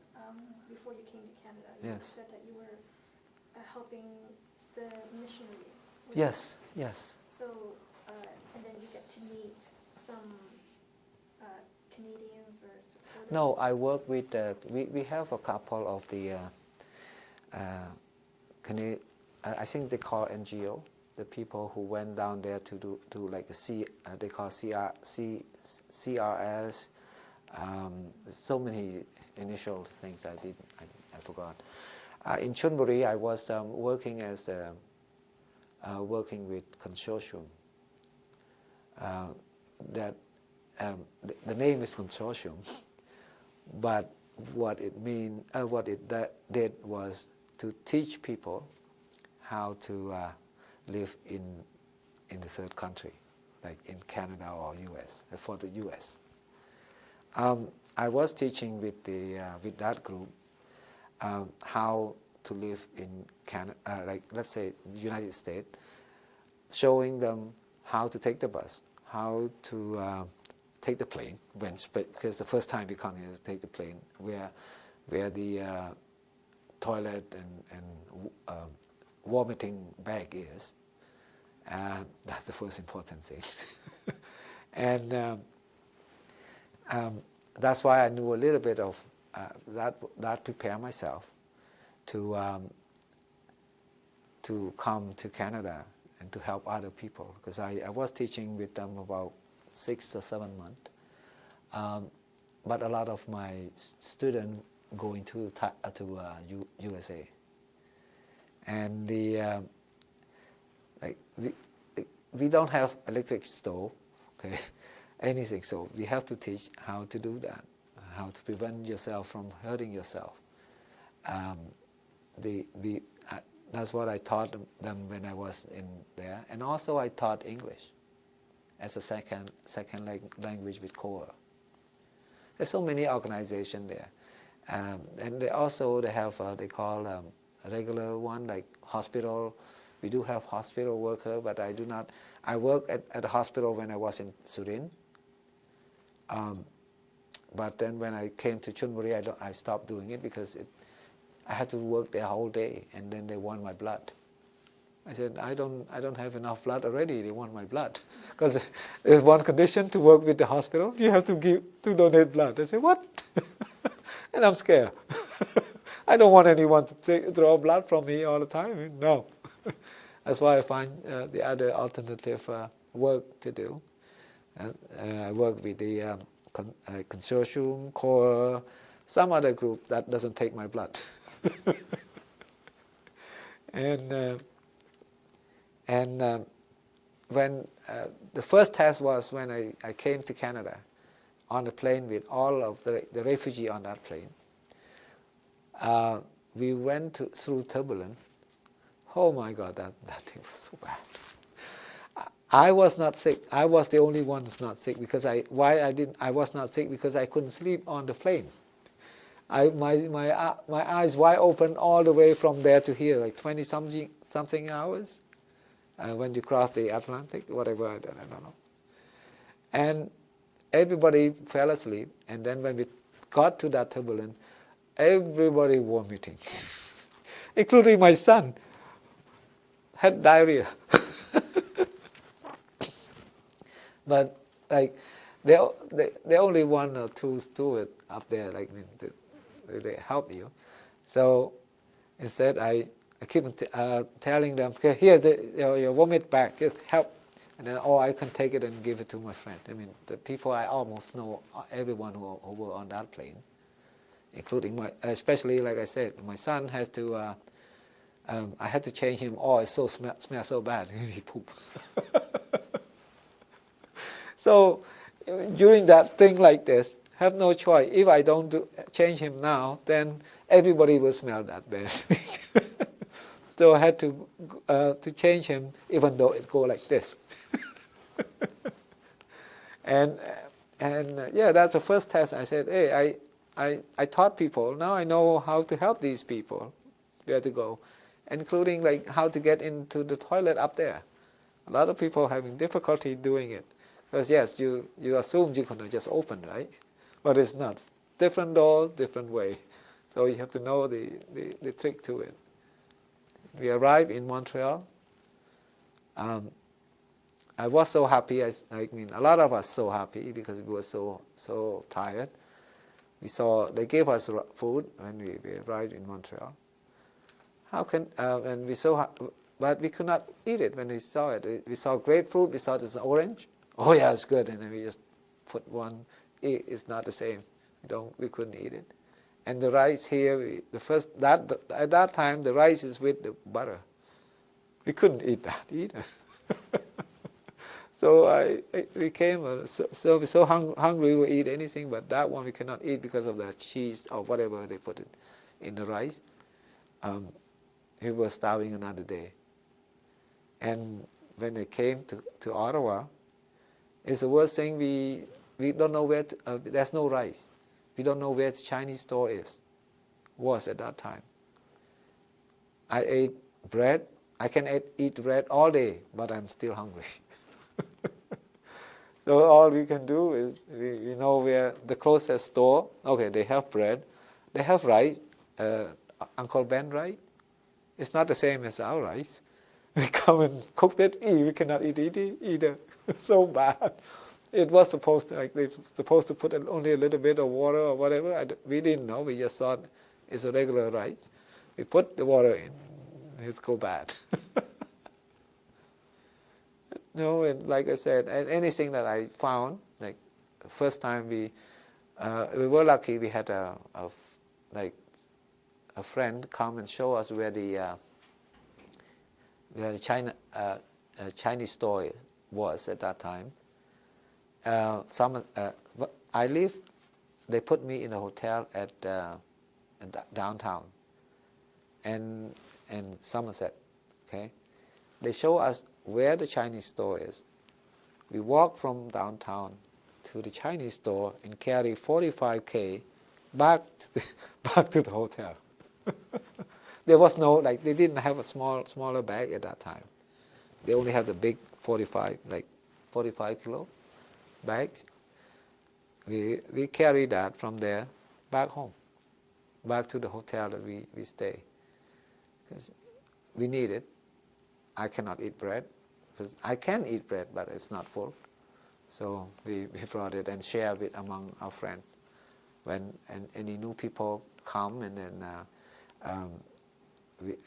before you came to Canada, you Yes. said that you were helping the missionary. Yes, yes. So, and then you get to meet some Canadians or supporters? No, I work with, we have a couple of the, I think they call NGO, the people who went down there to do like a they call CRS, so many initial things I did, I forgot. In Chonburi, I was working as working with consortium. The name is consortium, but what it did was to teach people how to live in the third country, like in Canada or US, for the US. I was teaching with that group how to live in Canada, like let's say the United States, showing them how to take the bus, how to take the plane, because the first time we come here is take the plane, where the toilet and vomiting bag is. That's the first important thing. And that's why I knew a little bit of that prepare myself to come to Canada and to help other people, because I was teaching with them about 6 or 7 months, but a lot of my students going to USA, and we don't have electric stove, okay, anything, so we have to teach how to do that, how to prevent yourself from hurting yourself. That's what I taught them when I was in there, and also I taught English as a second language with Coeurs. There's so many organizations there, and they have they call a regular one like hospital. We do have hospital worker, but I do not. I work at a hospital when I was in Surin. But then when I came to Chonburi, I stopped doing it because I had to work there whole day, and then they want my blood. I said, I don't have enough blood already. They want my blood, because there's one condition to work with the hospital: you have to donate blood. I said, what? And I'm scared. I don't want anyone to draw blood from me all the time. No. That's why I find the other alternative work to do. I work with the consortium, Coeurs, some other group that doesn't take my blood. And when the first test was when I came to Canada on a plane with all of the refugees on that plane. We went through turbulence. Oh my God, that thing was so bad. I was not sick. I was the only one who's not sick because I was not sick because I couldn't sleep on the plane. My eyes wide open all the way from there to here, like 20 something hours. When you cross the Atlantic, whatever, I don't know. And everybody fell asleep, and then when we got to that turbulence, everybody vomiting, including my son, had diarrhea. But like, they only one or two stewards up there, like they help you. So instead, I keep telling them, okay, here, your vomit bag, just help. And then, I can take it and give it to my friend. I mean, the people I almost know, everyone who were on that plane, including especially, like I said, my son has to, I had to change him. It smells so bad, he poop. So during that thing like this, have no choice. If I don't change him now, then everybody will smell that bad. So I had to change him, even though it go like this. and yeah, that's the first test. I said, hey, I taught people. Now I know how to help these people, where to go, including like how to get into the toilet up there. A lot of people are having difficulty doing it. Because yes, you assume you can just open, right? But it's not. Different doors, different way. So you have to know the trick to it. We arrived in Montreal. I was so happy. I mean, a lot of us so happy because we were so tired. They gave us food when we arrived in Montreal. And but we could not eat it when we saw it. We saw grapefruit. We saw this orange. Oh yeah, it's good. And then we just put one. It's not the same. We couldn't eat it. And the rice here, at that time, the rice is with the butter. We couldn't eat that either. So we came so hungry we eat anything, but that one we cannot eat because of the cheese or whatever they put in the rice. We were starving another day. And when they came to Ottawa, it's the worst thing. We don't know where there's no rice. We don't know where the Chinese store was at that time. I ate bread. I can eat bread all day, but I'm still hungry. So all we can do is we know where the closest store. Okay, they have bread, they have rice. Uncle Ben rice. It's not the same as our rice. We come and cook it. We cannot eat it either. So bad. It was supposed to, they're supposed to put only a little bit of water or whatever. We didn't know. We just thought it's a regular rice. We put the water in. It's go bad. No, and like I said, anything that I found, like the first time we were lucky. We had a friend come and show us where the Chinese store was at that time. They put me in a hotel at downtown, and Somerset. Okay, they show us where the Chinese store is. We walk from downtown to the Chinese store and carry 45K back to the hotel. There was no, they didn't have a smaller bag at that time. They only had the big 45 kilo bags. We carried that from there back home, back to the hotel that we stay. Because we need it. I cannot eat bread. Because I can eat bread, but it's not full. So we brought it and shared it among our friends. When any new people come, and then we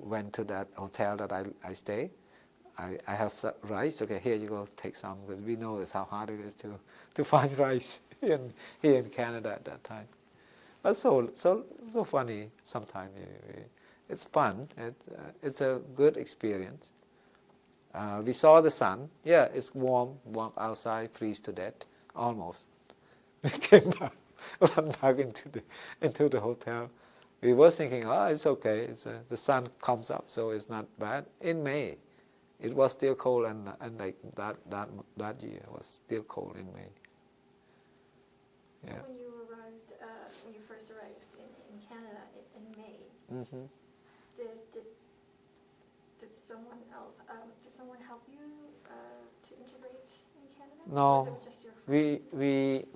went to that hotel that I stay. I have rice. Okay, here you go, take some, because we know it's how hard it is to find rice here in Canada at that time. But so funny sometimes. It's fun. It's a good experience. We saw the sun. Yeah, it's warm. Walk outside, freeze to death, almost. We came back, run back into the hotel. We were thinking, oh, it's okay. The sun comes up, so it's not bad. In May, it was still cold, and like that year was still cold in May. Yeah. When you arrived, when you first arrived in Canada in May, Mm-hmm. did someone else, did someone help you to integrate in Canada? No, Or was it just your friend?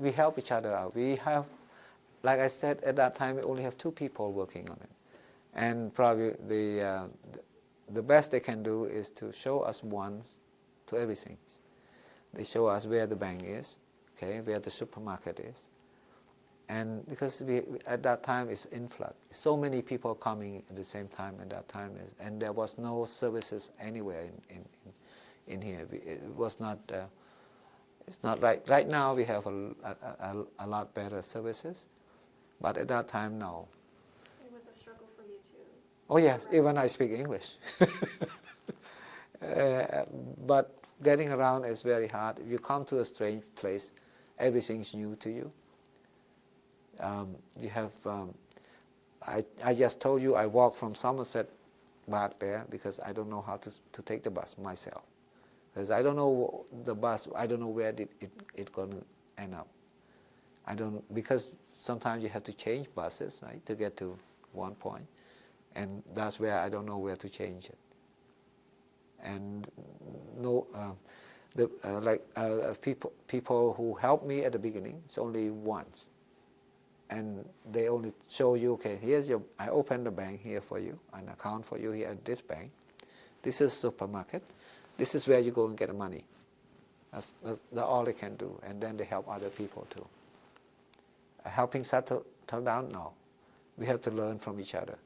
we help each other out. We have, like I said, at that time we only have 2 people working on it, and probably the best they can do is to show us once to everything. They show us where the bank is, okay, where the supermarket is, and because we at that time it's influx, so many people coming at the same time at that time, and there was no services anywhere in here. It was not. It's not right now. We have a lot better services, but at that time, no. It was a struggle for you to... Oh yes, even I speak English. But getting around is very hard. If you come to a strange place, everything's new to you. You have. I just told you I walked from Somerset back there because I don't know how to take the bus myself. Because I don't know the bus, I don't know where it going to end up. I don't, because sometimes you have to change buses, right, to get to one point, and that's where I don't know where to change it. And no, people who helped me at the beginning, it's only once, and they only show you, okay, here's your, I open the bank here for you, an account for you here at this bank. This is supermarket. This is where you go and get the money. That's all they can do. And then they help other people too. Helping settle down? No. We have to learn from each other.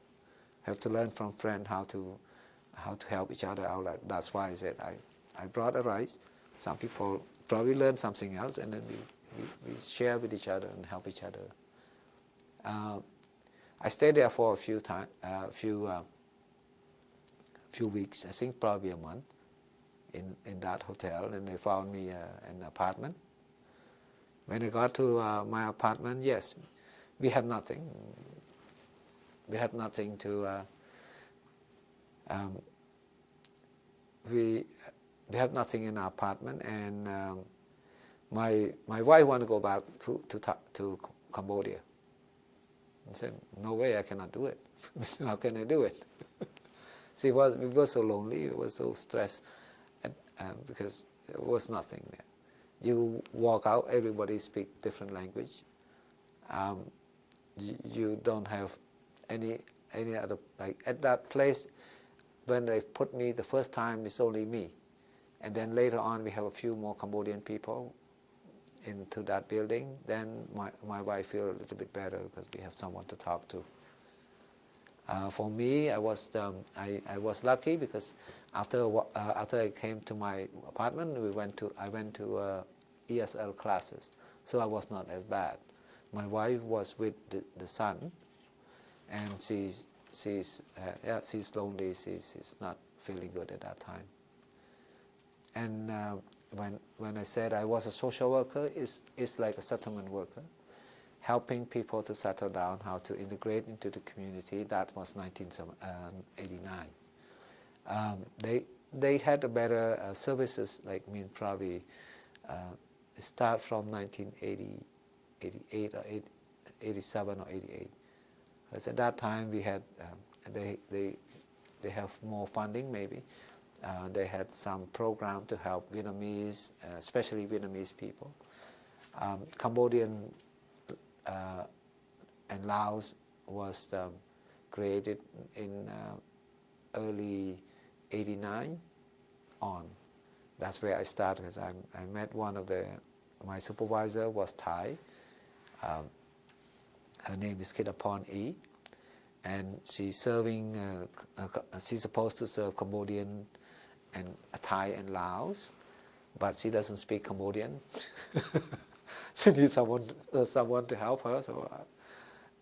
Have to learn from friends how to help each other out. That's why I said I brought a rice. Some people probably learn something else, and then we share with each other and help each other. I stayed there for a few weeks. I think probably a month. In that hotel, and they found me an apartment. When I got to my apartment, yes, we have nothing. We have nothing to. We have nothing in our apartment, and my wife wanted to go back to Cambodia. I said, no way, I cannot do it. How can I do it? See, we were so lonely, we were so stressed. Because there was nothing there. You walk out, everybody speaks different language. You don't have any other, like at that place, when they put me the first time, it's only me. And then later on, we have a few more Cambodian people into that building. Then my wife feels a little bit better because we have someone to talk to. For me, I was lucky because after I came to my apartment, I went to ESL classes, so I was not as bad. My wife was with the son, and she's lonely. She's not feeling good at that time. And when I said I was a social worker, it's like a settlement worker, helping people to settle down, how to integrate into the community. That was 1989. They had a better services, like probably start from 1988 or 87 or 88. Because at that time we had they have more funding maybe. They had some program to help Vietnamese, especially Vietnamese people. Cambodian and Laos was created in early 89 on. That's where I started. Because I met one of my supervisor was Thai. Her name is Kidapon E. and she's serving. She's supposed to serve Cambodian and Thai and Laos, but she doesn't speak Cambodian. She needs someone to help her. So,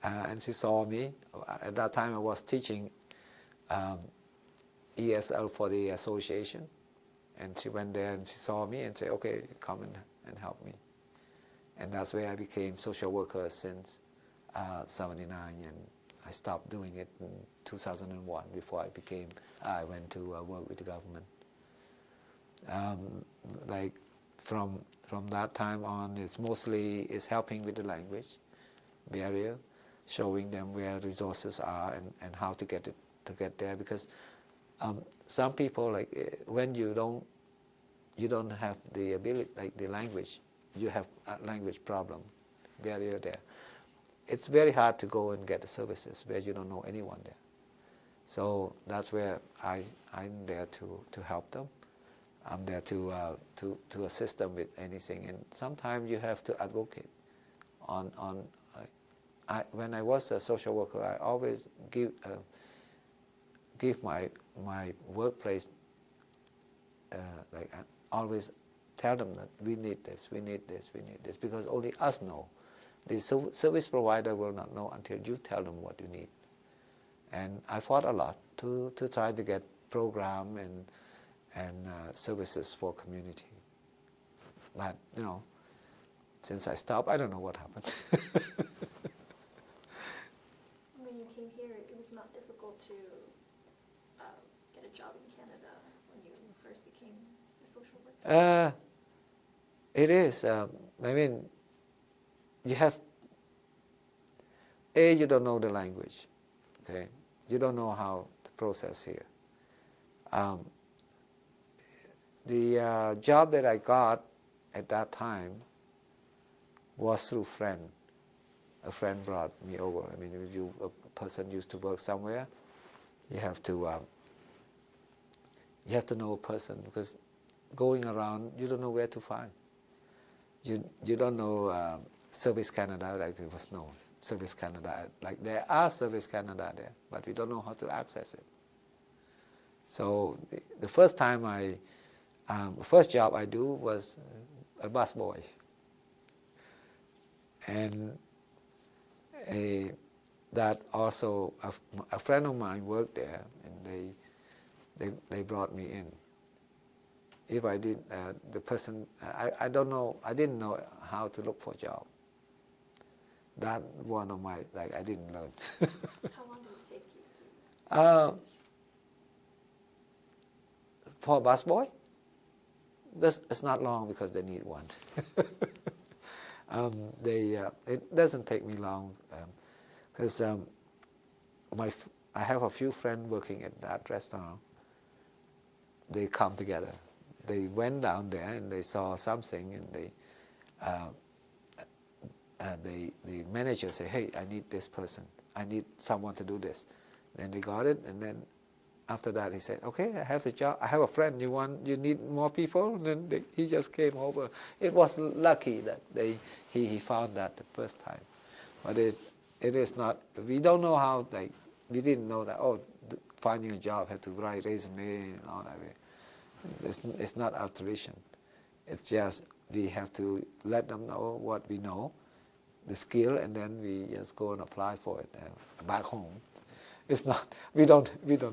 and she saw me. At that time, I was teaching ESL for the association, and she went there and she saw me and said, "Okay, come and help me." And that's where I became social worker since '79, and I stopped doing it in 2001 before I went to work with the government. Like from that time on, it's mostly helping with the language barrier, showing them where resources are and how to get there, because some people, like when you don't have the ability, like the language, you have a language problem, barrier there. It's very hard to go and get the services where you don't know anyone there. So that's where I'm there to help them. I'm there to assist them with anything, and sometimes you have to advocate. When I was a social worker, I always give my workplace, like I always tell them that we need this, because only us know. The service provider will not know until you tell them what you need. And I fought a lot to try to get program and services for community. But since I stopped, I don't know what happened. When you came here, it was not difficult to get a job in Canada when you first became a social worker? It is. I mean, you don't know the language, okay? You don't know how to process here. The job that I got at that time was through friend. A friend brought me over. I mean, if a person used to work somewhere, you have to know a person, because going around, you don't know where to find. You don't know Service Canada, like there was no Service Canada. Like there are Service Canada there, but we don't know how to access it. So the first time first job I do was a busboy, and that also a friend of mine worked there, and they brought me in. If I did, the person, I don't know, I didn't know how to look for a job. That one of my, like, I didn't learn. How long did it take you to? For a busboy, it's not long because they need one. It doesn't take me long because I have a few friends working at that restaurant. They come together. They went down there and they saw something, and the manager said, "Hey, I need this person. I need someone to do this." Then they got it, and then after that he said, "Okay, I have the job. I have a friend. You need more people?" And then he just came over. It was lucky that he found that the first time, but it is not. We don't know how. Like we didn't know that. Oh, finding a job have to write resume and all that. It's not our tradition. It's just we have to let them know what we know, the skill, and then we just go and apply for it back home. It's not. We don't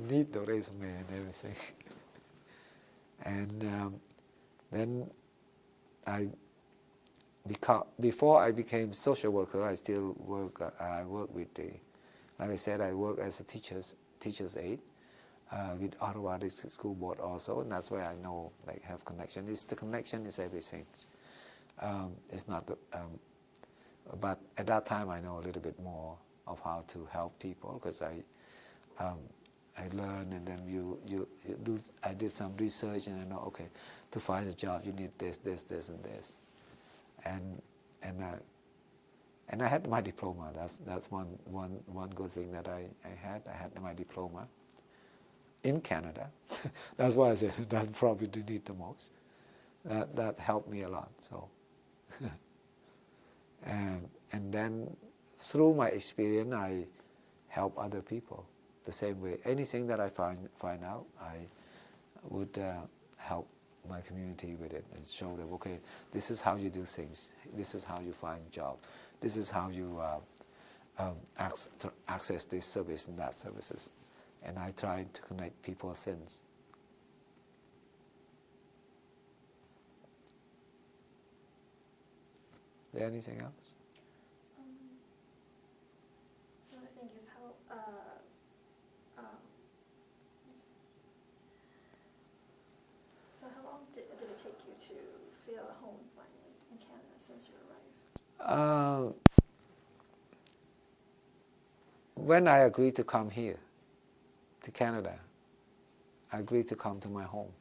need the resume and everything. And then before I became social worker, I still work. I work with like I said, I work as a teacher's aide. With Ottawa District School Board also, and that's why I know, like, have connection. The connection is everything. It's not, but at that time I know a little bit more of how to help people, because I learned, and then you do. I did some research, and I know, okay, to find a job you need this, and this, and I had my diploma. That's one good thing that I had. I had my diploma in Canada. That's why I said that probably do need the most. That helped me a lot. So, and then through my experience, I help other people the same way. Anything that I find out, I would help my community with it and show them, okay, this is how you do things, this is how you find a job, this is how you access this service and that services. And I try to connect people since. Is there anything else? Another thing is how, so how long did it take you to feel at home finally in Canada since you arrived? When I agreed to come here, to Canada, I agreed to come to my home.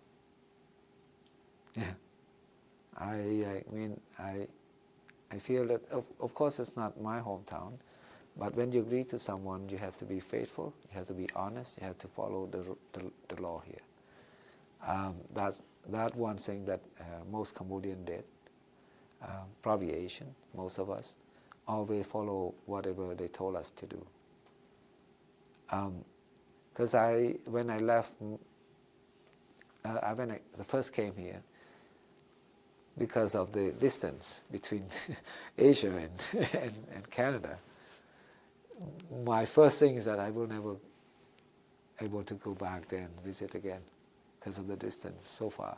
Yeah, I mean, I feel that, of course, it's not my hometown, but when you agree to someone, you have to be faithful, you have to be honest, you have to follow the law here. That's one thing that most Cambodians did, probably Asian, most of us, always follow whatever they told us to do. Because when I left, when I first came here, because of the distance between Asia and Canada, my first thing is that I will never able to go back there and visit again because of the distance so far.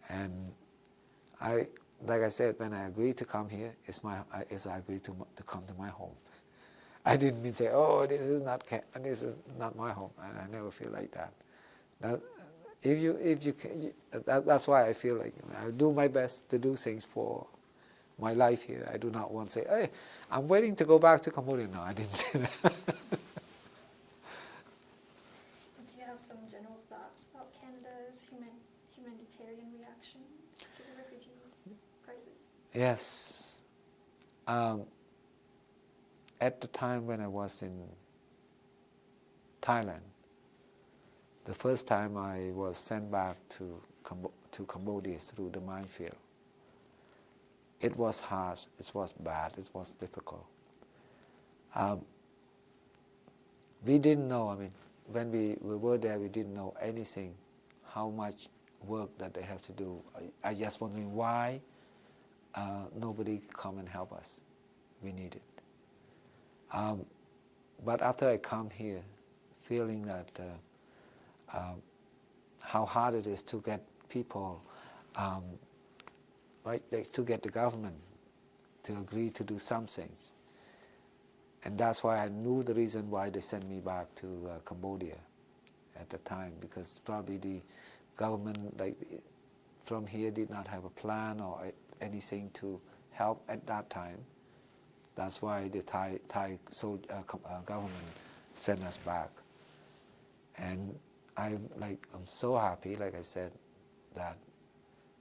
And like I said, when I agreed to come here, I agreed to come to my home. I didn't mean say, oh, this is not my home. And I never feel like that. That's why I feel like I do my best to do things for my life here. I do not want to say, hey, I'm waiting to go back to Cambodia. No, I didn't say that. Do you have some general thoughts about Canada's humanitarian reaction to the refugees crisis? Yes. At the time when I was in Thailand, the first time I was sent back to Cambodia through the minefield, it was harsh, it was bad, it was difficult. We didn't know, I mean, when we were there, we didn't know anything, how much work that they have to do. I just wondering why nobody come and help us. We need it. But after I come here, feeling that how hard it is to get people, right, like to get the government to agree to do some things. And that's why I knew the reason why they sent me back to Cambodia at the time, because probably the government from here did not have a plan or anything to help at that time. That's why the Thai government sent us back. And I'm so happy, like I said, that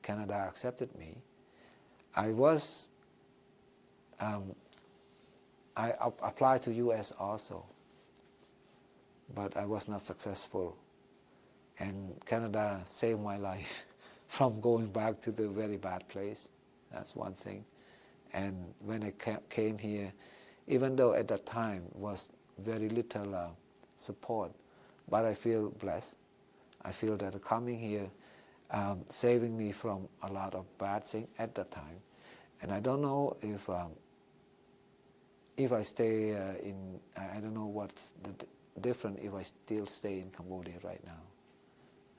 Canada accepted me. I applied to U.S. also, but I was not successful. And Canada saved my life from going back to the very bad place. That's one thing. And when I came here, even though at that time was very little support, but I feel blessed. I feel that coming here, saving me from a lot of bad things at that time. And I don't know if I stay I don't know what's the difference if I still stay in Cambodia right now.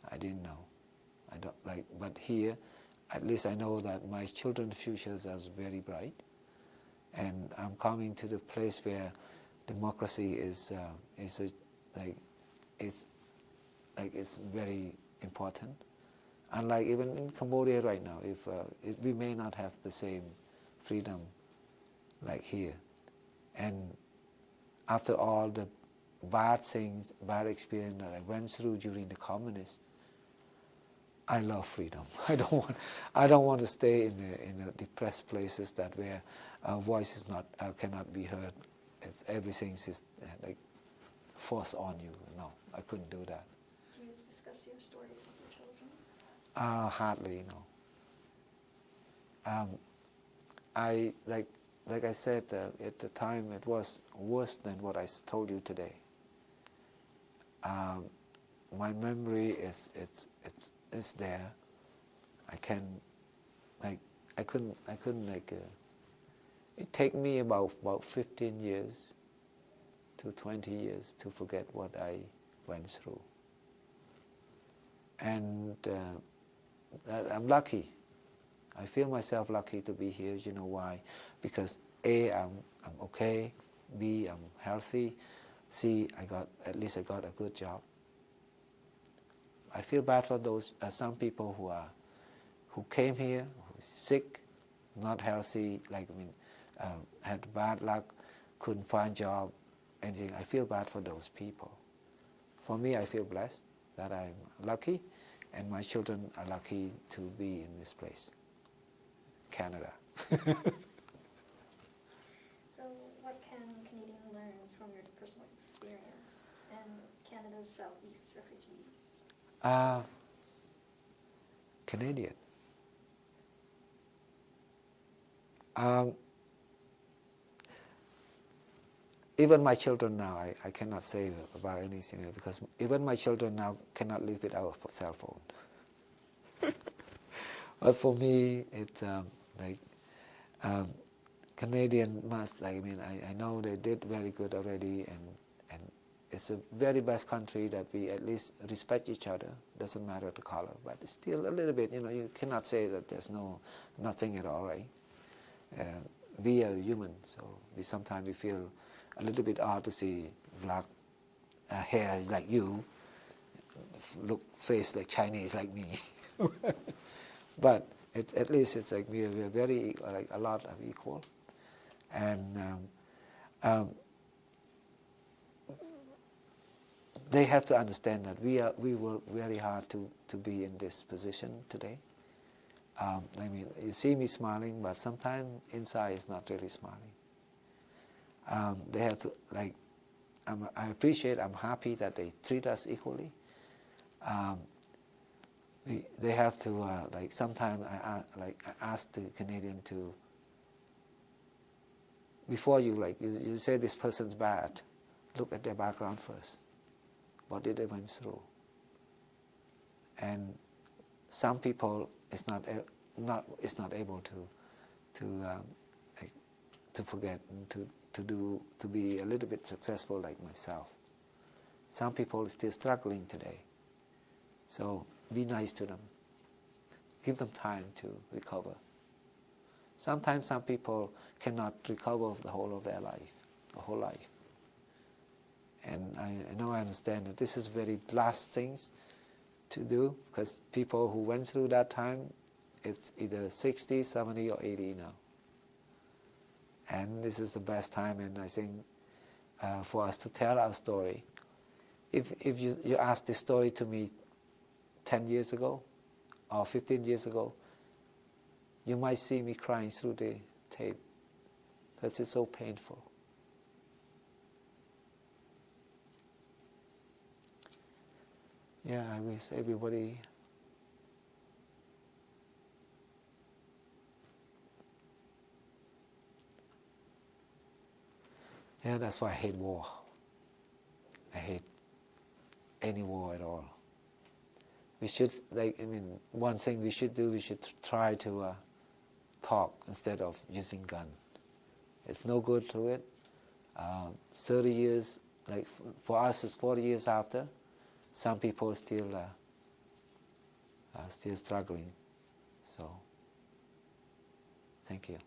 I didn't know. I don't but here, at least I know that my children's futures are very bright, and I'm coming to the place where democracy is it's very important. Unlike even in Cambodia right now, we may not have the same freedom like here, and after all the bad things, bad experience that I went through during the communists, I love freedom. I don't want to stay in the depressed places that where voice is not cannot be heard. Everything is forced on you. No, I couldn't do that. Do you discuss your story with your children? Hardly, no. like I said, at the time it was worse than what I told you today. My memory is there. I can, like, I couldn't like. It take me about 15 years to 20 years to forget what I went through. And I'm lucky. I feel myself lucky to be here. You know why? Because A, I'm okay. B, I'm healthy. C, at least I got a good job. I feel bad for those some people who came here, who is sick, not healthy, had bad luck, couldn't find job, anything. I feel bad for those people. For me, I feel blessed that I'm lucky, and my children are lucky to be in this place, Canada. So what can Canadian learn from your personal experience and Canada's Southeast refugees? Canadian. Even my children now, I cannot say about anything because even my children now cannot live without a cell phone. But for me, it's Canadian must, I know they did very good already, and it's the very best country that we at least respect each other. Doesn't matter the color, but it's still a little bit, you cannot say that there's nothing at all, right? We are human, so sometimes we feel a little bit odd to see black hair like you, face like Chinese like me. But at least it's like we are very, like a lot of equal. And they have to understand that we work very hard to be in this position today. You see me smiling, but sometimes inside it's not really smiling. They have to, I appreciate, I'm happy that they treat us equally. They have to, sometimes I ask the Canadian to, before you say this person's bad, look at their background first. What did they went through? And some people is not able to forget and to be a little bit successful like myself. Some people are still struggling today. So be nice to them. Give them time to recover. Sometimes some people cannot recover the whole of their life, the whole life. And I understand that this is very last things to do, because people who went through that time, it's either 60, 70 or 80 now. And this is the best time, and I think for us to tell our story. If you ask this story to me 10 years ago or 15 years ago, you might see me crying through the tape because it's so painful. Yeah, I wish everybody that's why I hate war. I hate any war at all. We should, one thing we should do, we should try to talk instead of using gun. It's no good to it. 30 years, for us it's 40 years after, some people are still struggling. So, thank you.